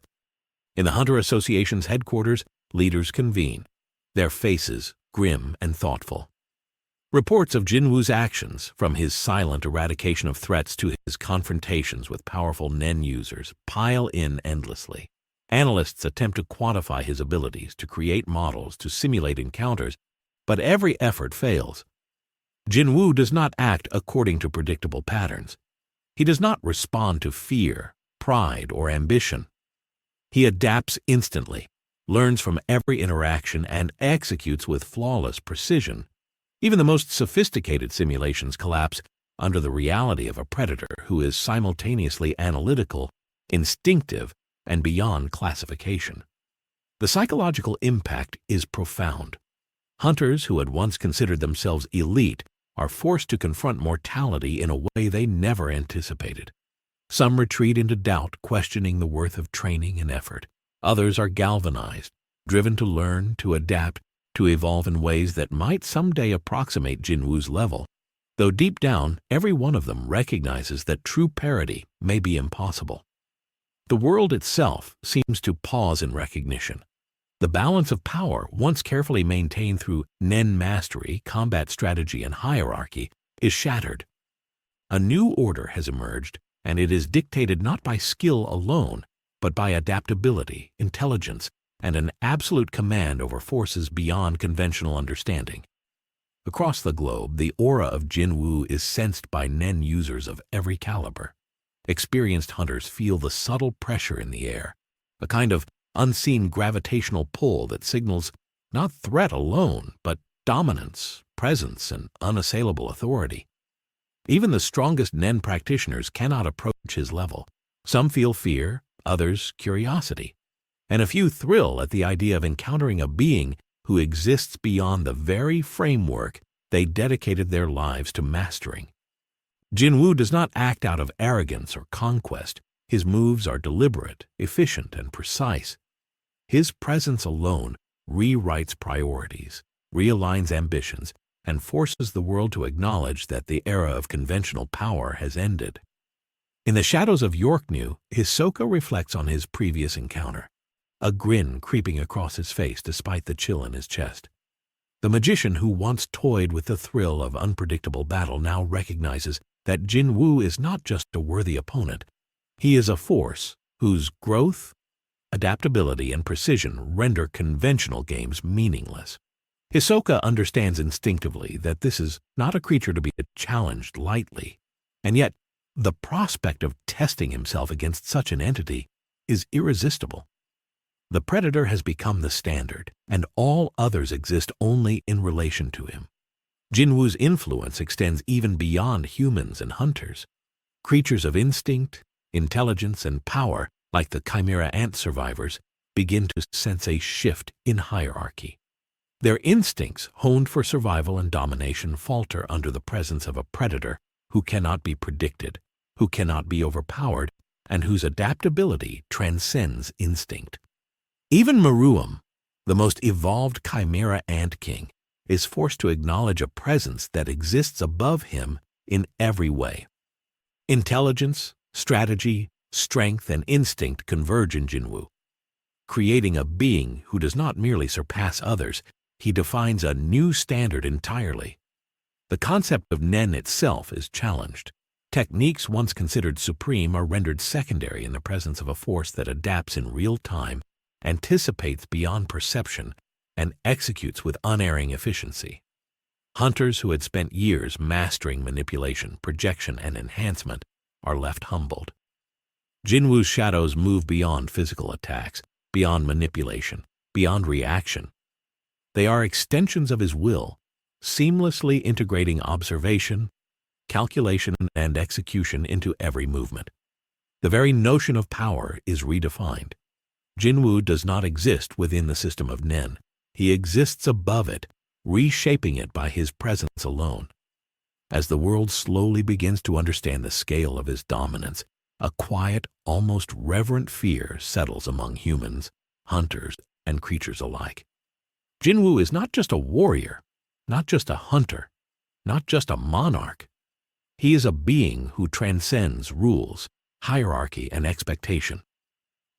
In the Hunter Association's headquarters, leaders convene, their faces grim and thoughtful. Reports of Jin-Woo's actions, from his silent eradication of threats to his confrontations with powerful Nen users, pile in endlessly. Analysts attempt to quantify his abilities, to create models, to simulate encounters, but every effort fails. Jin-Woo does not act according to predictable patterns. He does not respond to fear, pride, or ambition. He adapts instantly, learns from every interaction, and executes with flawless precision. Even the most sophisticated simulations collapse under the reality of a predator who is simultaneously analytical, instinctive, and beyond classification. The psychological impact is profound. Hunters who had once considered themselves elite are forced to confront mortality in a way they never anticipated. Some retreat into doubt, questioning the worth of training and effort. Others are galvanized, driven to learn, to adapt, to evolve in ways that might someday approximate Jin-Woo's level, though deep down every one of them recognizes that true parity may be impossible. The world itself seems to pause in recognition. The balance of power, once carefully maintained through Nen mastery, combat strategy, and hierarchy, is shattered. A new order has emerged, and it is dictated not by skill alone, but by adaptability, intelligence, and an absolute command over forces beyond conventional understanding. Across the globe, the aura of Jin-Woo is sensed by Nen users of every caliber. Experienced hunters feel the subtle pressure in the air, a kind of unseen gravitational pull that signals not threat alone, but dominance, presence, and unassailable authority. Even the strongest Nen practitioners cannot approach his level. Some feel fear, others curiosity, and a few thrill at the idea of encountering a being who exists beyond the very framework they dedicated their lives to mastering. Jin-Woo does not act out of arrogance or conquest. His moves are deliberate, efficient, and precise. His presence alone rewrites priorities, realigns ambitions, and forces the world to acknowledge that the era of conventional power has ended. In the shadows of Yorknew, Hisoka reflects on his previous encounter, a grin creeping across his face despite the chill in his chest. The magician who once toyed with the thrill of unpredictable battle now recognizes that Jin-Woo is not just a worthy opponent. He is a force whose growth, adaptability, and precision render conventional games meaningless. Hisoka understands instinctively that this is not a creature to be challenged lightly, and yet the prospect of testing himself against such an entity is irresistible. The predator has become the standard, and all others exist only in relation to him. Jin-Woo's influence extends even beyond humans and hunters. Creatures of instinct, intelligence, and power, like the Chimera Ant survivors, begin to sense a shift in hierarchy. Their instincts, honed for survival and domination, falter under the presence of a predator who cannot be predicted, who cannot be overpowered, and whose adaptability transcends instinct. Even Meruem, the most evolved Chimera Ant King, is forced to acknowledge a presence that exists above him in every way. Intelligence, strategy, strength, and instinct converge in Jin-Woo. Creating a being who does not merely surpass others, he defines a new standard entirely. The concept of Nen itself is challenged. Techniques once considered supreme are rendered secondary in the presence of a force that adapts in real time, anticipates beyond perception, and executes with unerring efficiency. Hunters who had spent years mastering manipulation, projection, and enhancement are left humbled. Jin-Woo's shadows move beyond physical attacks, beyond manipulation, beyond reaction. They are extensions of his will, seamlessly integrating observation, calculation, and execution into every movement. The very notion of power is redefined. Jin-Woo does not exist within the system of Nen. He exists above it, reshaping it by his presence alone. As the world slowly begins to understand the scale of his dominance, a quiet, almost reverent fear settles among humans, hunters, and creatures alike. Jin-Woo is not just a warrior, not just a hunter, not just a monarch. He is a being who transcends rules, hierarchy, and expectation.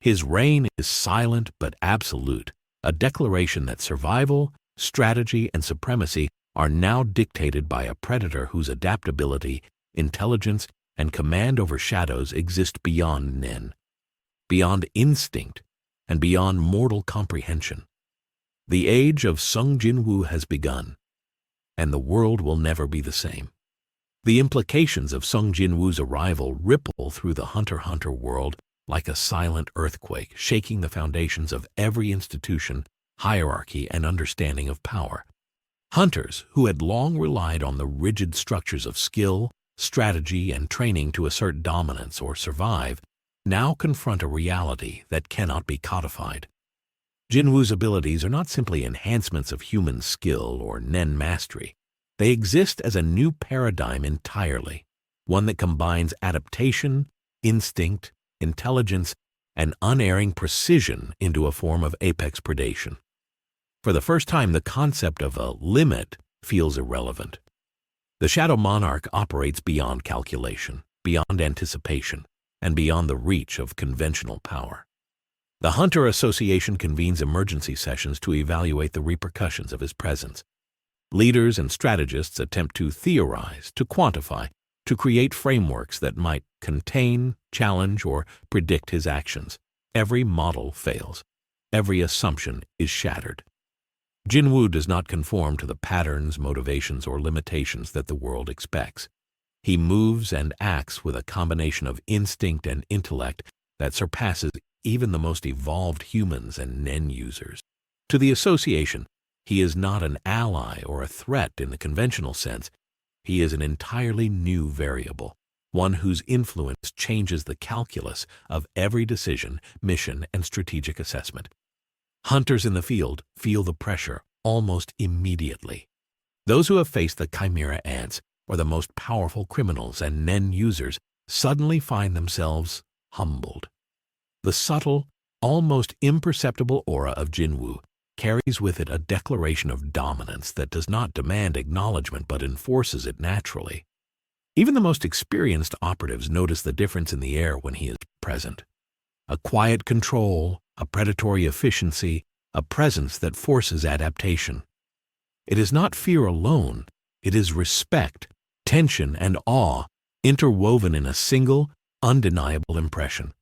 His reign is silent but absolute, a declaration that survival, strategy, and supremacy are now dictated by a predator whose adaptability, intelligence, and command over shadows exist beyond Nen, beyond instinct, and beyond mortal comprehension. The age of Sung Jin-Woo has begun, and the world will never be the same. The implications of Sung Jin-Woo's arrival ripple through the hunter-hunter world like a silent earthquake, shaking the foundations of every institution, hierarchy, and understanding of power. Hunters, who had long relied on the rigid structures of skill, strategy, and training to assert dominance or survive, now confront a reality that cannot be codified. Jin-Woo's abilities are not simply enhancements of human skill or Nen mastery. They exist as a new paradigm entirely, one that combines adaptation, instinct, intelligence, and unerring precision into a form of apex predation. For the first time, the concept of a limit feels irrelevant. The Shadow Monarch operates beyond calculation, beyond anticipation, and beyond the reach of conventional power. The Hunter Association convenes emergency sessions to evaluate the repercussions of his presence. Leaders and strategists attempt to theorize, to quantify, to create frameworks that might contain, challenge, or predict his actions. Every model fails. Every assumption is shattered. Jin-Woo does not conform to the patterns, motivations, or limitations that the world expects. He moves and acts with a combination of instinct and intellect that surpasses even the most evolved humans and Nen users. To the association, he is not an ally or a threat in the conventional sense. He is an entirely new variable, one whose influence changes the calculus of every decision, mission, and strategic assessment. Hunters in the field feel the pressure almost immediately. Those who have faced the Chimera Ants or the most powerful criminals and Nen users suddenly find themselves humbled. The subtle, almost imperceptible aura of Jin-Woo carries with it a declaration of dominance that does not demand acknowledgement but enforces it naturally. Even the most experienced operatives notice the difference in the air when he is present. A quiet control, a predatory efficiency, a presence that forces adaptation. It is not fear alone, it is respect, tension, and awe interwoven in a single, undeniable impression.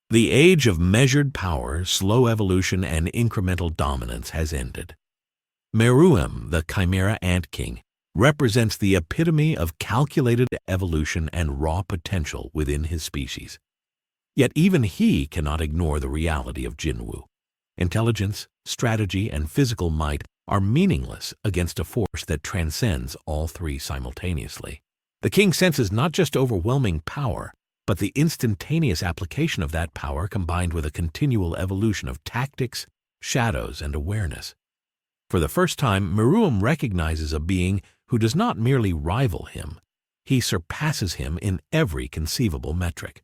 The age of measured power, slow evolution, and incremental dominance has ended. Meruem, the Chimera Ant King, represents the epitome of calculated evolution and raw potential within his species. Yet even he cannot ignore the reality of Jin-Woo. Intelligence, strategy, and physical might are meaningless against a force that transcends all three simultaneously. The king senses not just overwhelming power, but the instantaneous application of that power combined with a continual evolution of tactics, shadows, and awareness. For the first time, Meruem recognizes a being who does not merely rival him, he surpasses him in every conceivable metric.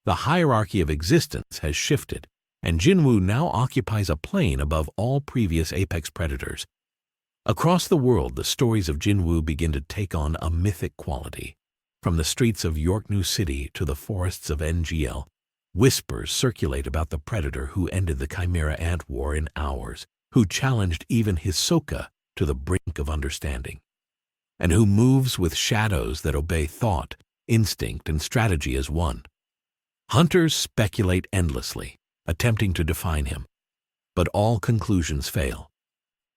The hierarchy of existence has shifted, and Jin-Woo now occupies a plane above all previous apex predators. Across the world, the stories of Jin-Woo begin to take on a mythic quality. From the streets of Yorknew City to the forests of NGL, whispers circulate about the predator who ended the Chimera Ant War in hours, who challenged even Hisoka to the brink of understanding, and who moves with shadows that obey thought, instinct, and strategy as one. Hunters speculate endlessly, attempting to define him, but all conclusions fail.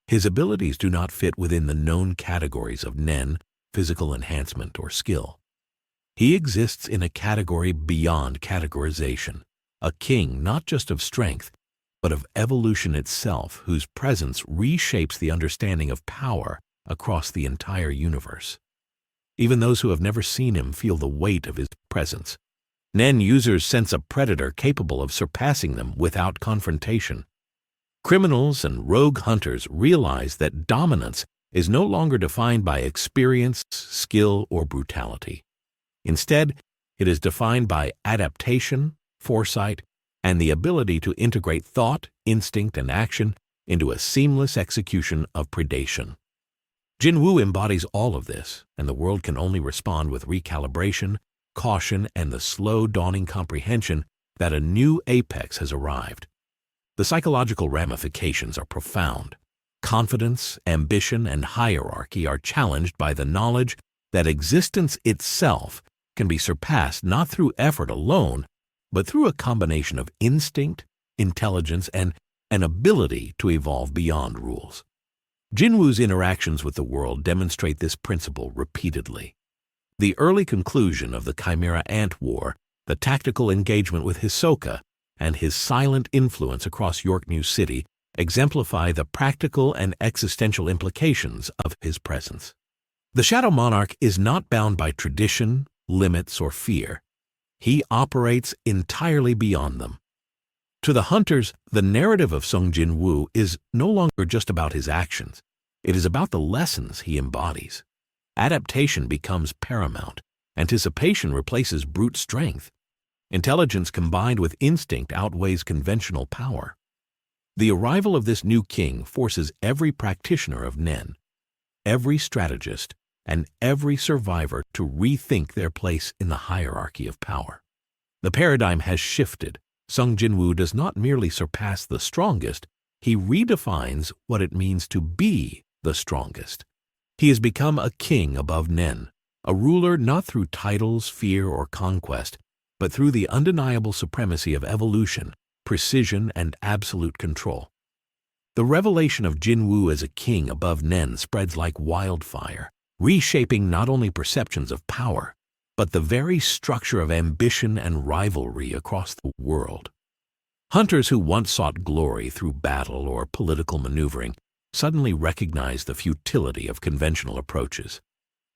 His abilities do not fit within the known categories of Nen, physical enhancement, or skill. He exists in a category beyond categorization, a king not just of strength, but of evolution itself, whose presence reshapes the understanding of power across the entire universe. Even those who have never seen him feel the weight of his presence. Nen users sense a predator capable of surpassing them without confrontation. Criminals and rogue hunters realize that dominance is no longer defined by experience, skill, or brutality. Instead, it is defined by adaptation, foresight, and the ability to integrate thought, instinct, and action into a seamless execution of predation. Jin-Woo embodies all of this, and the world can only respond with recalibration, caution, and the slow dawning comprehension that a new apex has arrived. The psychological ramifications are profound. Confidence, ambition, and hierarchy are challenged by the knowledge that existence itself can be surpassed not through effort alone, but through a combination of instinct, intelligence, and an ability to evolve beyond rules. Jin-Woo's interactions with the world demonstrate this principle repeatedly. The early conclusion of the Chimera Ant War, the tactical engagement with Hisoka, and his silent influence across Yorknew City exemplify the practical and existential implications of his presence. The Shadow Monarch is not bound by tradition, limits, or fear. He operates entirely beyond them. To the hunters, the narrative of Sung Jin-Woo is no longer just about his actions. It is about the lessons he embodies. Adaptation becomes paramount. Anticipation replaces brute strength. Intelligence combined with instinct outweighs conventional power. The arrival of this new king forces every practitioner of Nen, every strategist, and every survivor to rethink their place in the hierarchy of power. The paradigm has shifted. Sung Jin-Woo does not merely surpass the strongest, he redefines what it means to be the strongest. He has become a king above Nen, a ruler not through titles, fear, or conquest, but through the undeniable supremacy of evolution, precision, and absolute control. The revelation of Jin-Woo as a king above Nen spreads like wildfire, reshaping not only perceptions of power, but the very structure of ambition and rivalry across the world. Hunters who once sought glory through battle or political maneuvering suddenly recognize the futility of conventional approaches.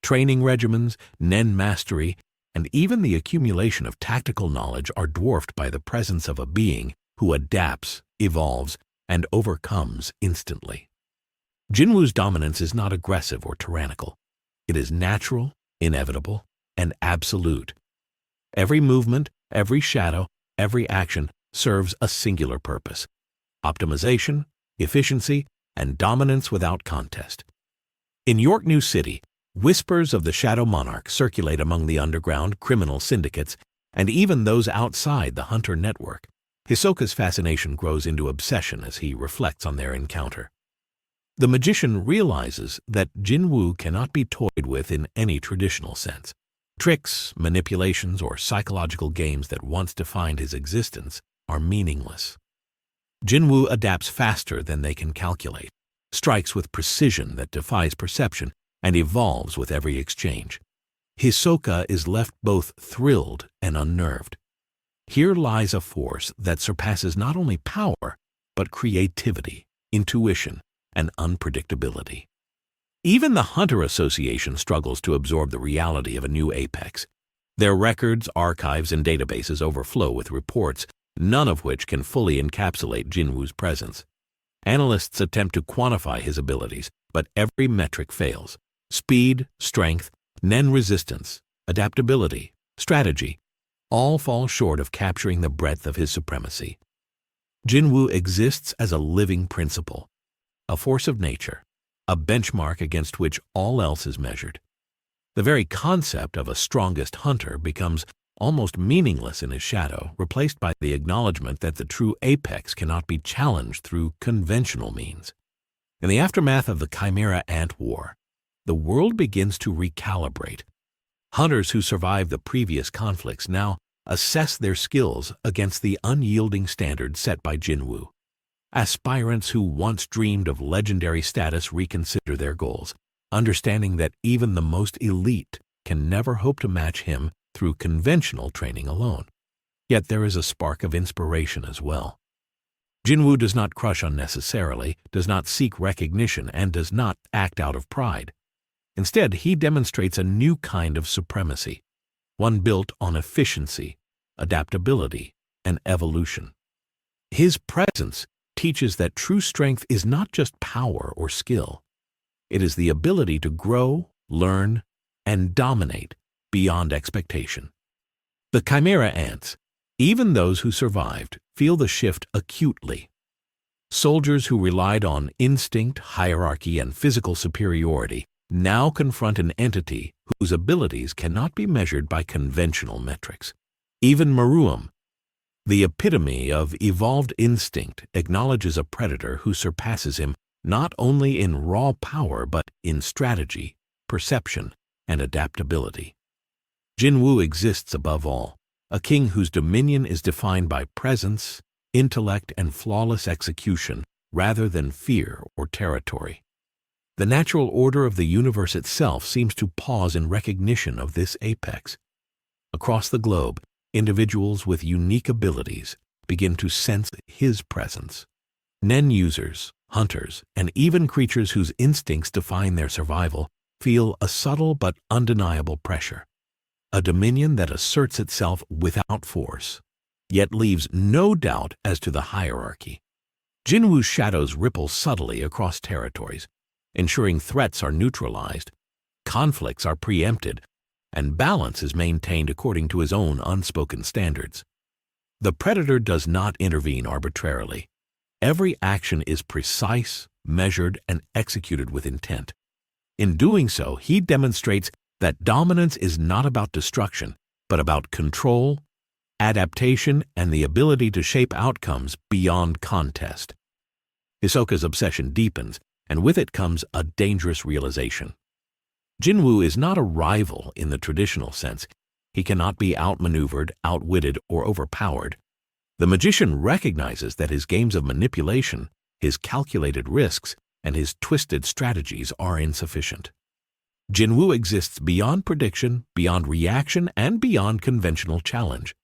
Training regimens, Nen mastery, and even the accumulation of tactical knowledge are dwarfed by the presence of a being who adapts, evolves, and overcomes instantly. Jin-Woo's dominance is not aggressive or tyrannical. It is natural, inevitable, and absolute. Every movement, every shadow, every action serves a singular purpose: optimization, efficiency, and dominance without contest. In Yorknew City, whispers of the Shadow Monarch circulate among the underground criminal syndicates and even those outside the Hunter network. Hisoka's fascination grows into obsession as he reflects on their encounter. The magician realizes that Jin-Woo cannot be toyed with in any traditional sense. Tricks, manipulations, or psychological games that once defined his existence are meaningless. Jin-Woo adapts faster than they can calculate, strikes with precision that defies perception, and evolves with every exchange. Hisoka is left both thrilled and unnerved. Here lies a force that surpasses not only power, but creativity, intuition, and unpredictability. Even the Hunter Association struggles to absorb the reality of a new apex. Their records, archives, and databases overflow with reports, none of which can fully encapsulate Jin-Woo's presence. Analysts attempt to quantify his abilities, but every metric fails. Speed, strength, Nen resistance, adaptability, strategy, all fall short of capturing the breadth of his supremacy. Jin-Woo exists as a living principle, a force of nature, a benchmark against which all else is measured. The very concept of a strongest hunter becomes almost meaningless in his shadow, replaced by the acknowledgement that the true apex cannot be challenged through conventional means. In the aftermath of the Chimera Ant War, the world begins to recalibrate. Hunters who survived the previous conflicts now assess their skills against the unyielding standards set by Jin-Woo. Aspirants who once dreamed of legendary status reconsider their goals, understanding that even the most elite can never hope to match him through conventional training alone. Yet there is a spark of inspiration as well. Jin-Woo does not crush unnecessarily, does not seek recognition, and does not act out of pride. Instead, he demonstrates a new kind of supremacy, one built on efficiency, adaptability, and evolution. His presence teaches that true strength is not just power or skill. It is the ability to grow, learn, and dominate beyond expectation. The Chimera Ants, even those who survived, feel the shift acutely. Soldiers who relied on instinct, hierarchy, and physical superiority now confront an entity whose abilities cannot be measured by conventional metrics. Even Meruem, the epitome of evolved instinct, acknowledges a predator who surpasses him not only in raw power but in strategy, perception, and adaptability. Jin-Woo exists above all, a king whose dominion is defined by presence, intellect, and flawless execution rather than fear or territory. The natural order of the universe itself seems to pause in recognition of this apex. Across the globe, individuals with unique abilities begin to sense his presence. Nen users, hunters, and even creatures whose instincts define their survival feel a subtle but undeniable pressure, a dominion that asserts itself without force, yet leaves no doubt as to the hierarchy. Jin-Woo's shadows ripple subtly across territories, ensuring threats are neutralized, conflicts are preempted, and balance is maintained according to his own unspoken standards. The predator does not intervene arbitrarily. Every action is precise, measured, and executed with intent. In doing so, he demonstrates that dominance is not about destruction, but about control, adaptation, and the ability to shape outcomes beyond contest. Hisoka's obsession deepens, and with it comes a dangerous realization. Jin-Woo is not a rival in the traditional sense. He cannot be outmaneuvered, outwitted, or overpowered. The magician recognizes that his games of manipulation, his calculated risks, and his twisted strategies are insufficient. Jin-Woo exists beyond prediction, beyond reaction, and beyond conventional challenge.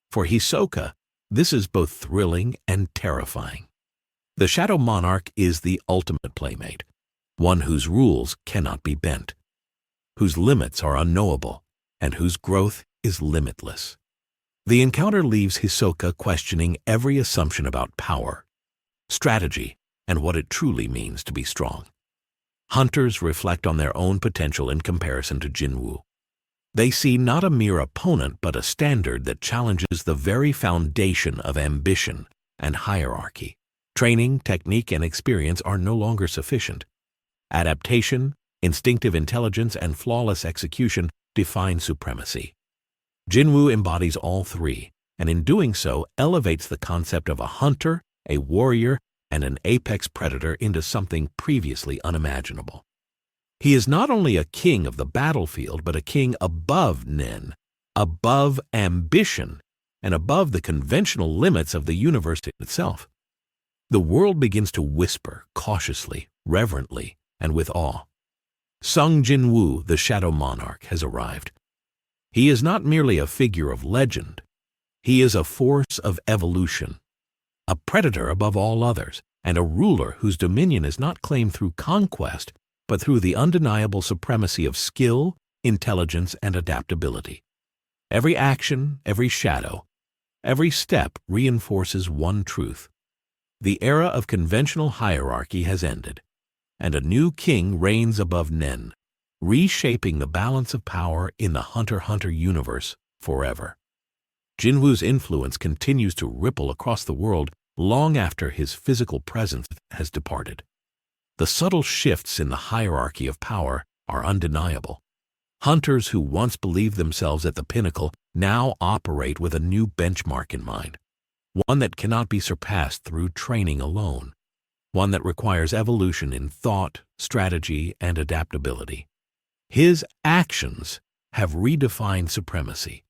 For Hisoka, this is both thrilling and terrifying. The Shadow Monarch is the ultimate playmate, one whose rules cannot be bent, whose limits are unknowable, and whose growth is limitless. The encounter leaves Hisoka questioning every assumption about power, strategy, and what it truly means to be strong. Hunters reflect on their own potential in comparison to Jin-Woo. They see not a mere opponent but a standard that challenges the very foundation of ambition and hierarchy. Training, technique, and experience are no longer sufficient. Adaptation, instinctive intelligence, and flawless execution define supremacy. Jin-Woo embodies all three, and in doing so elevates the concept of a hunter, a warrior, and an apex predator into something previously unimaginable. He is not only a king of the battlefield, but a king above Nen, above ambition, and above the conventional limits of the universe itself. The world begins to whisper cautiously, reverently, and with awe. Sung Jin-Woo, the Shadow Monarch, has arrived. He is not merely a figure of legend. He is a force of evolution, a predator above all others, and a ruler whose dominion is not claimed through conquest, but through the undeniable supremacy of skill, intelligence, and adaptability. Every action, every shadow, every step reinforces one truth. The era of conventional hierarchy has ended, and a new king reigns above Nen, reshaping the balance of power in the hunter-hunter universe forever. Jin-Woo's influence continues to ripple across the world long after his physical presence has departed. The subtle shifts in the hierarchy of power are undeniable. Hunters who once believed themselves at the pinnacle now operate with a new benchmark in mind, one that cannot be surpassed through training alone, one that requires evolution in thought, strategy, and adaptability. His actions have redefined supremacy.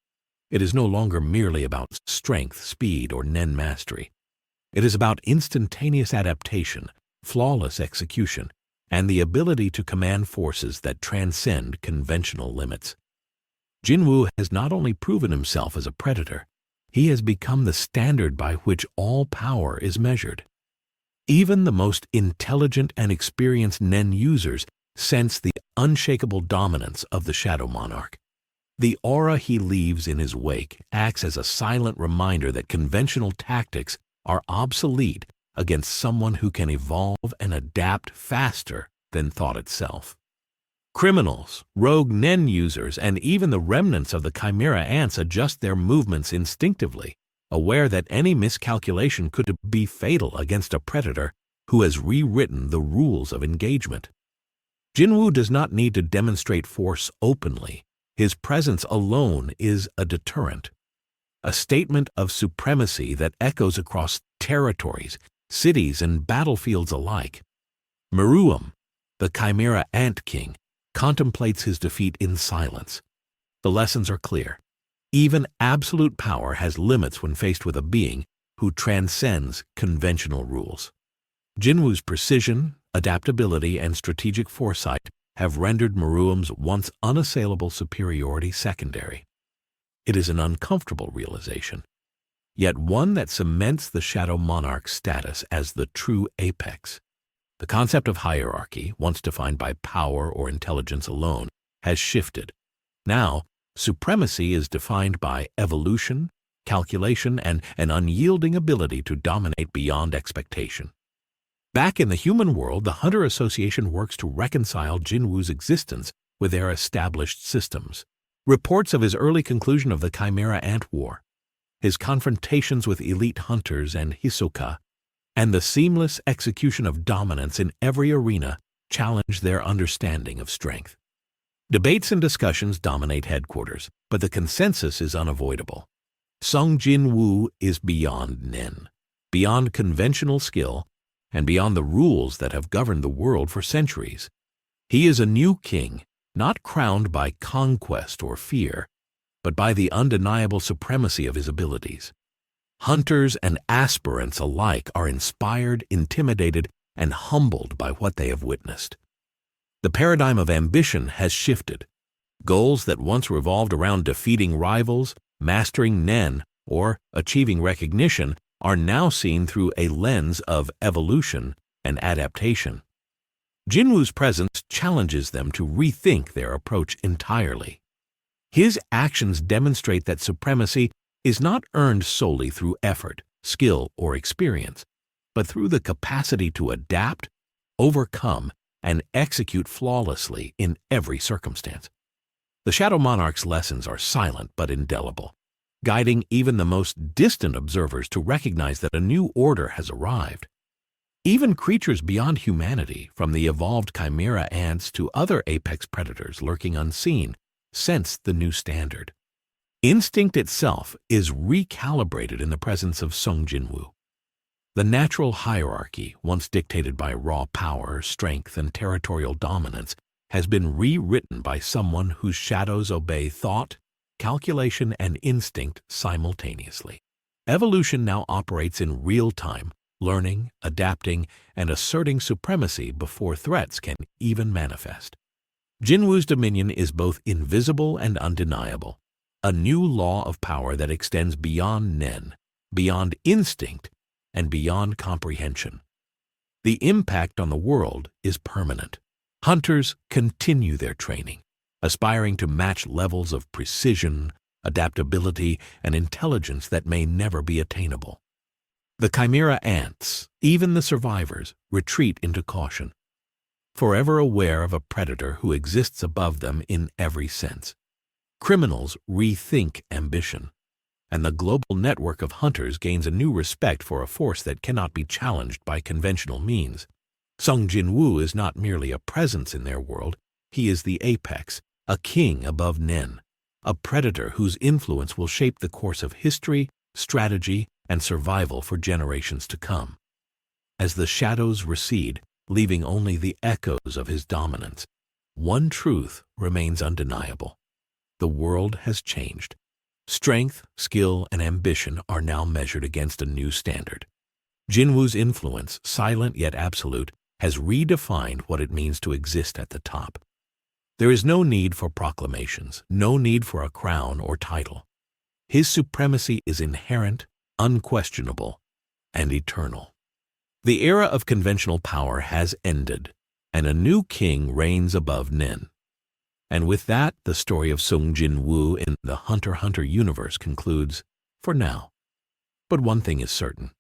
It is no longer merely about strength, speed, or Nen mastery. It is about instantaneous adaptation, flawless execution, and the ability to command forces that transcend conventional limits. Jin-Woo has not only proven himself as a predator, he has become the standard by which all power is measured. Even the most intelligent and experienced Nen users sense the unshakable dominance of the Shadow Monarch. The aura he leaves in his wake acts as a silent reminder that conventional tactics are obsolete against someone who can evolve and adapt faster than thought itself. Criminals, rogue Nen users, and even the remnants of the Chimera Ants adjust their movements instinctively, aware that any miscalculation could be fatal against a predator who has rewritten the rules of engagement. Jin-Woo does not need to demonstrate force openly. His presence alone is a deterrent, a statement of supremacy that echoes across territories, cities, and battlefields alike. Meruem, the Chimera Ant King, contemplates his defeat in silence. The lessons are clear. Even absolute power has limits when faced with a being who transcends conventional rules. Jin-Woo's precision, adaptability, and strategic foresight have rendered Meruem's once unassailable superiority secondary. It is an uncomfortable realization. yet one that cements the Shadow Monarch's status as the true apex. The concept of hierarchy, once defined by power or intelligence alone, has shifted. Now, supremacy is defined by evolution, calculation, and an unyielding ability to dominate beyond expectation. Back in the human world, the Hunter Association works to reconcile Jin-Woo's existence with their established systems. Reports of his early conclusion of the Chimera Ant War, his confrontations with elite hunters and Hisoka, and the seamless execution of dominance in every arena challenge their understanding of strength. Debates and discussions dominate headquarters, but the consensus is unavoidable. Sung Jin-Woo is beyond Nen, beyond conventional skill, and beyond the rules that have governed the world for centuries. He is a new king, not crowned by conquest or fear, but by the undeniable supremacy of his abilities. Hunters and aspirants alike are inspired, intimidated, and humbled by what they have witnessed. The paradigm of ambition has shifted. Goals that once revolved around defeating rivals, mastering Nen, or achieving recognition are now seen through a lens of evolution and adaptation. Jin-Woo's presence challenges them to rethink their approach entirely. His actions demonstrate that supremacy is not earned solely through effort, skill, or experience, but through the capacity to adapt, overcome, and execute flawlessly in every circumstance. The Shadow Monarch's lessons are silent but indelible, guiding even the most distant observers to recognize that a new order has arrived. Even creatures beyond humanity, from the evolved chimera ants to other apex predators lurking unseen, sense the new standard. Instinct itself is recalibrated in the presence of Sung Jin-Woo. The natural hierarchy, once dictated by raw power, strength, and territorial dominance, has been rewritten by someone whose shadows obey thought, calculation, and instinct simultaneously. Evolution now operates in real time, learning, adapting, and asserting supremacy before threats can even manifest. Jin-Woo's dominion is both invisible and undeniable, a new law of power that extends beyond Nen, beyond instinct, and beyond comprehension. The impact on the world is permanent. Hunters continue their training, aspiring to match levels of precision, adaptability, and intelligence that may never be attainable. The chimera ants, even the survivors, retreat into caution, forever aware of a predator who exists above them in every sense. Criminals rethink ambition, and the global network of hunters gains a new respect for a force that cannot be challenged by conventional means. Sung Jin-Woo is not merely a presence in their world, he is the apex, a king above Nen, a predator whose influence will shape the course of history, strategy, and survival for generations to come. As the shadows recede, leaving only the echoes of his dominance, one truth remains undeniable. The world has changed. Strength, skill, and ambition are now measured against a new standard. Jin-Woo's influence, silent yet absolute, has redefined what it means to exist at the top. There is no need for proclamations, no need for a crown or title. His supremacy is inherent, unquestionable, and eternal. The era of conventional power has ended, and a new king reigns above Nen. And with that, the story of Sung Jin-Woo in the Hunter x Hunter universe concludes, for now. But one thing is certain.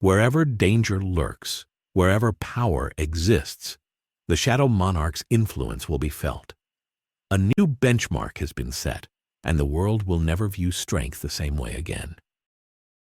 Wherever danger lurks, wherever power exists, the Shadow Monarch's influence will be felt. A new benchmark has been set, and the world will never view strength the same way again.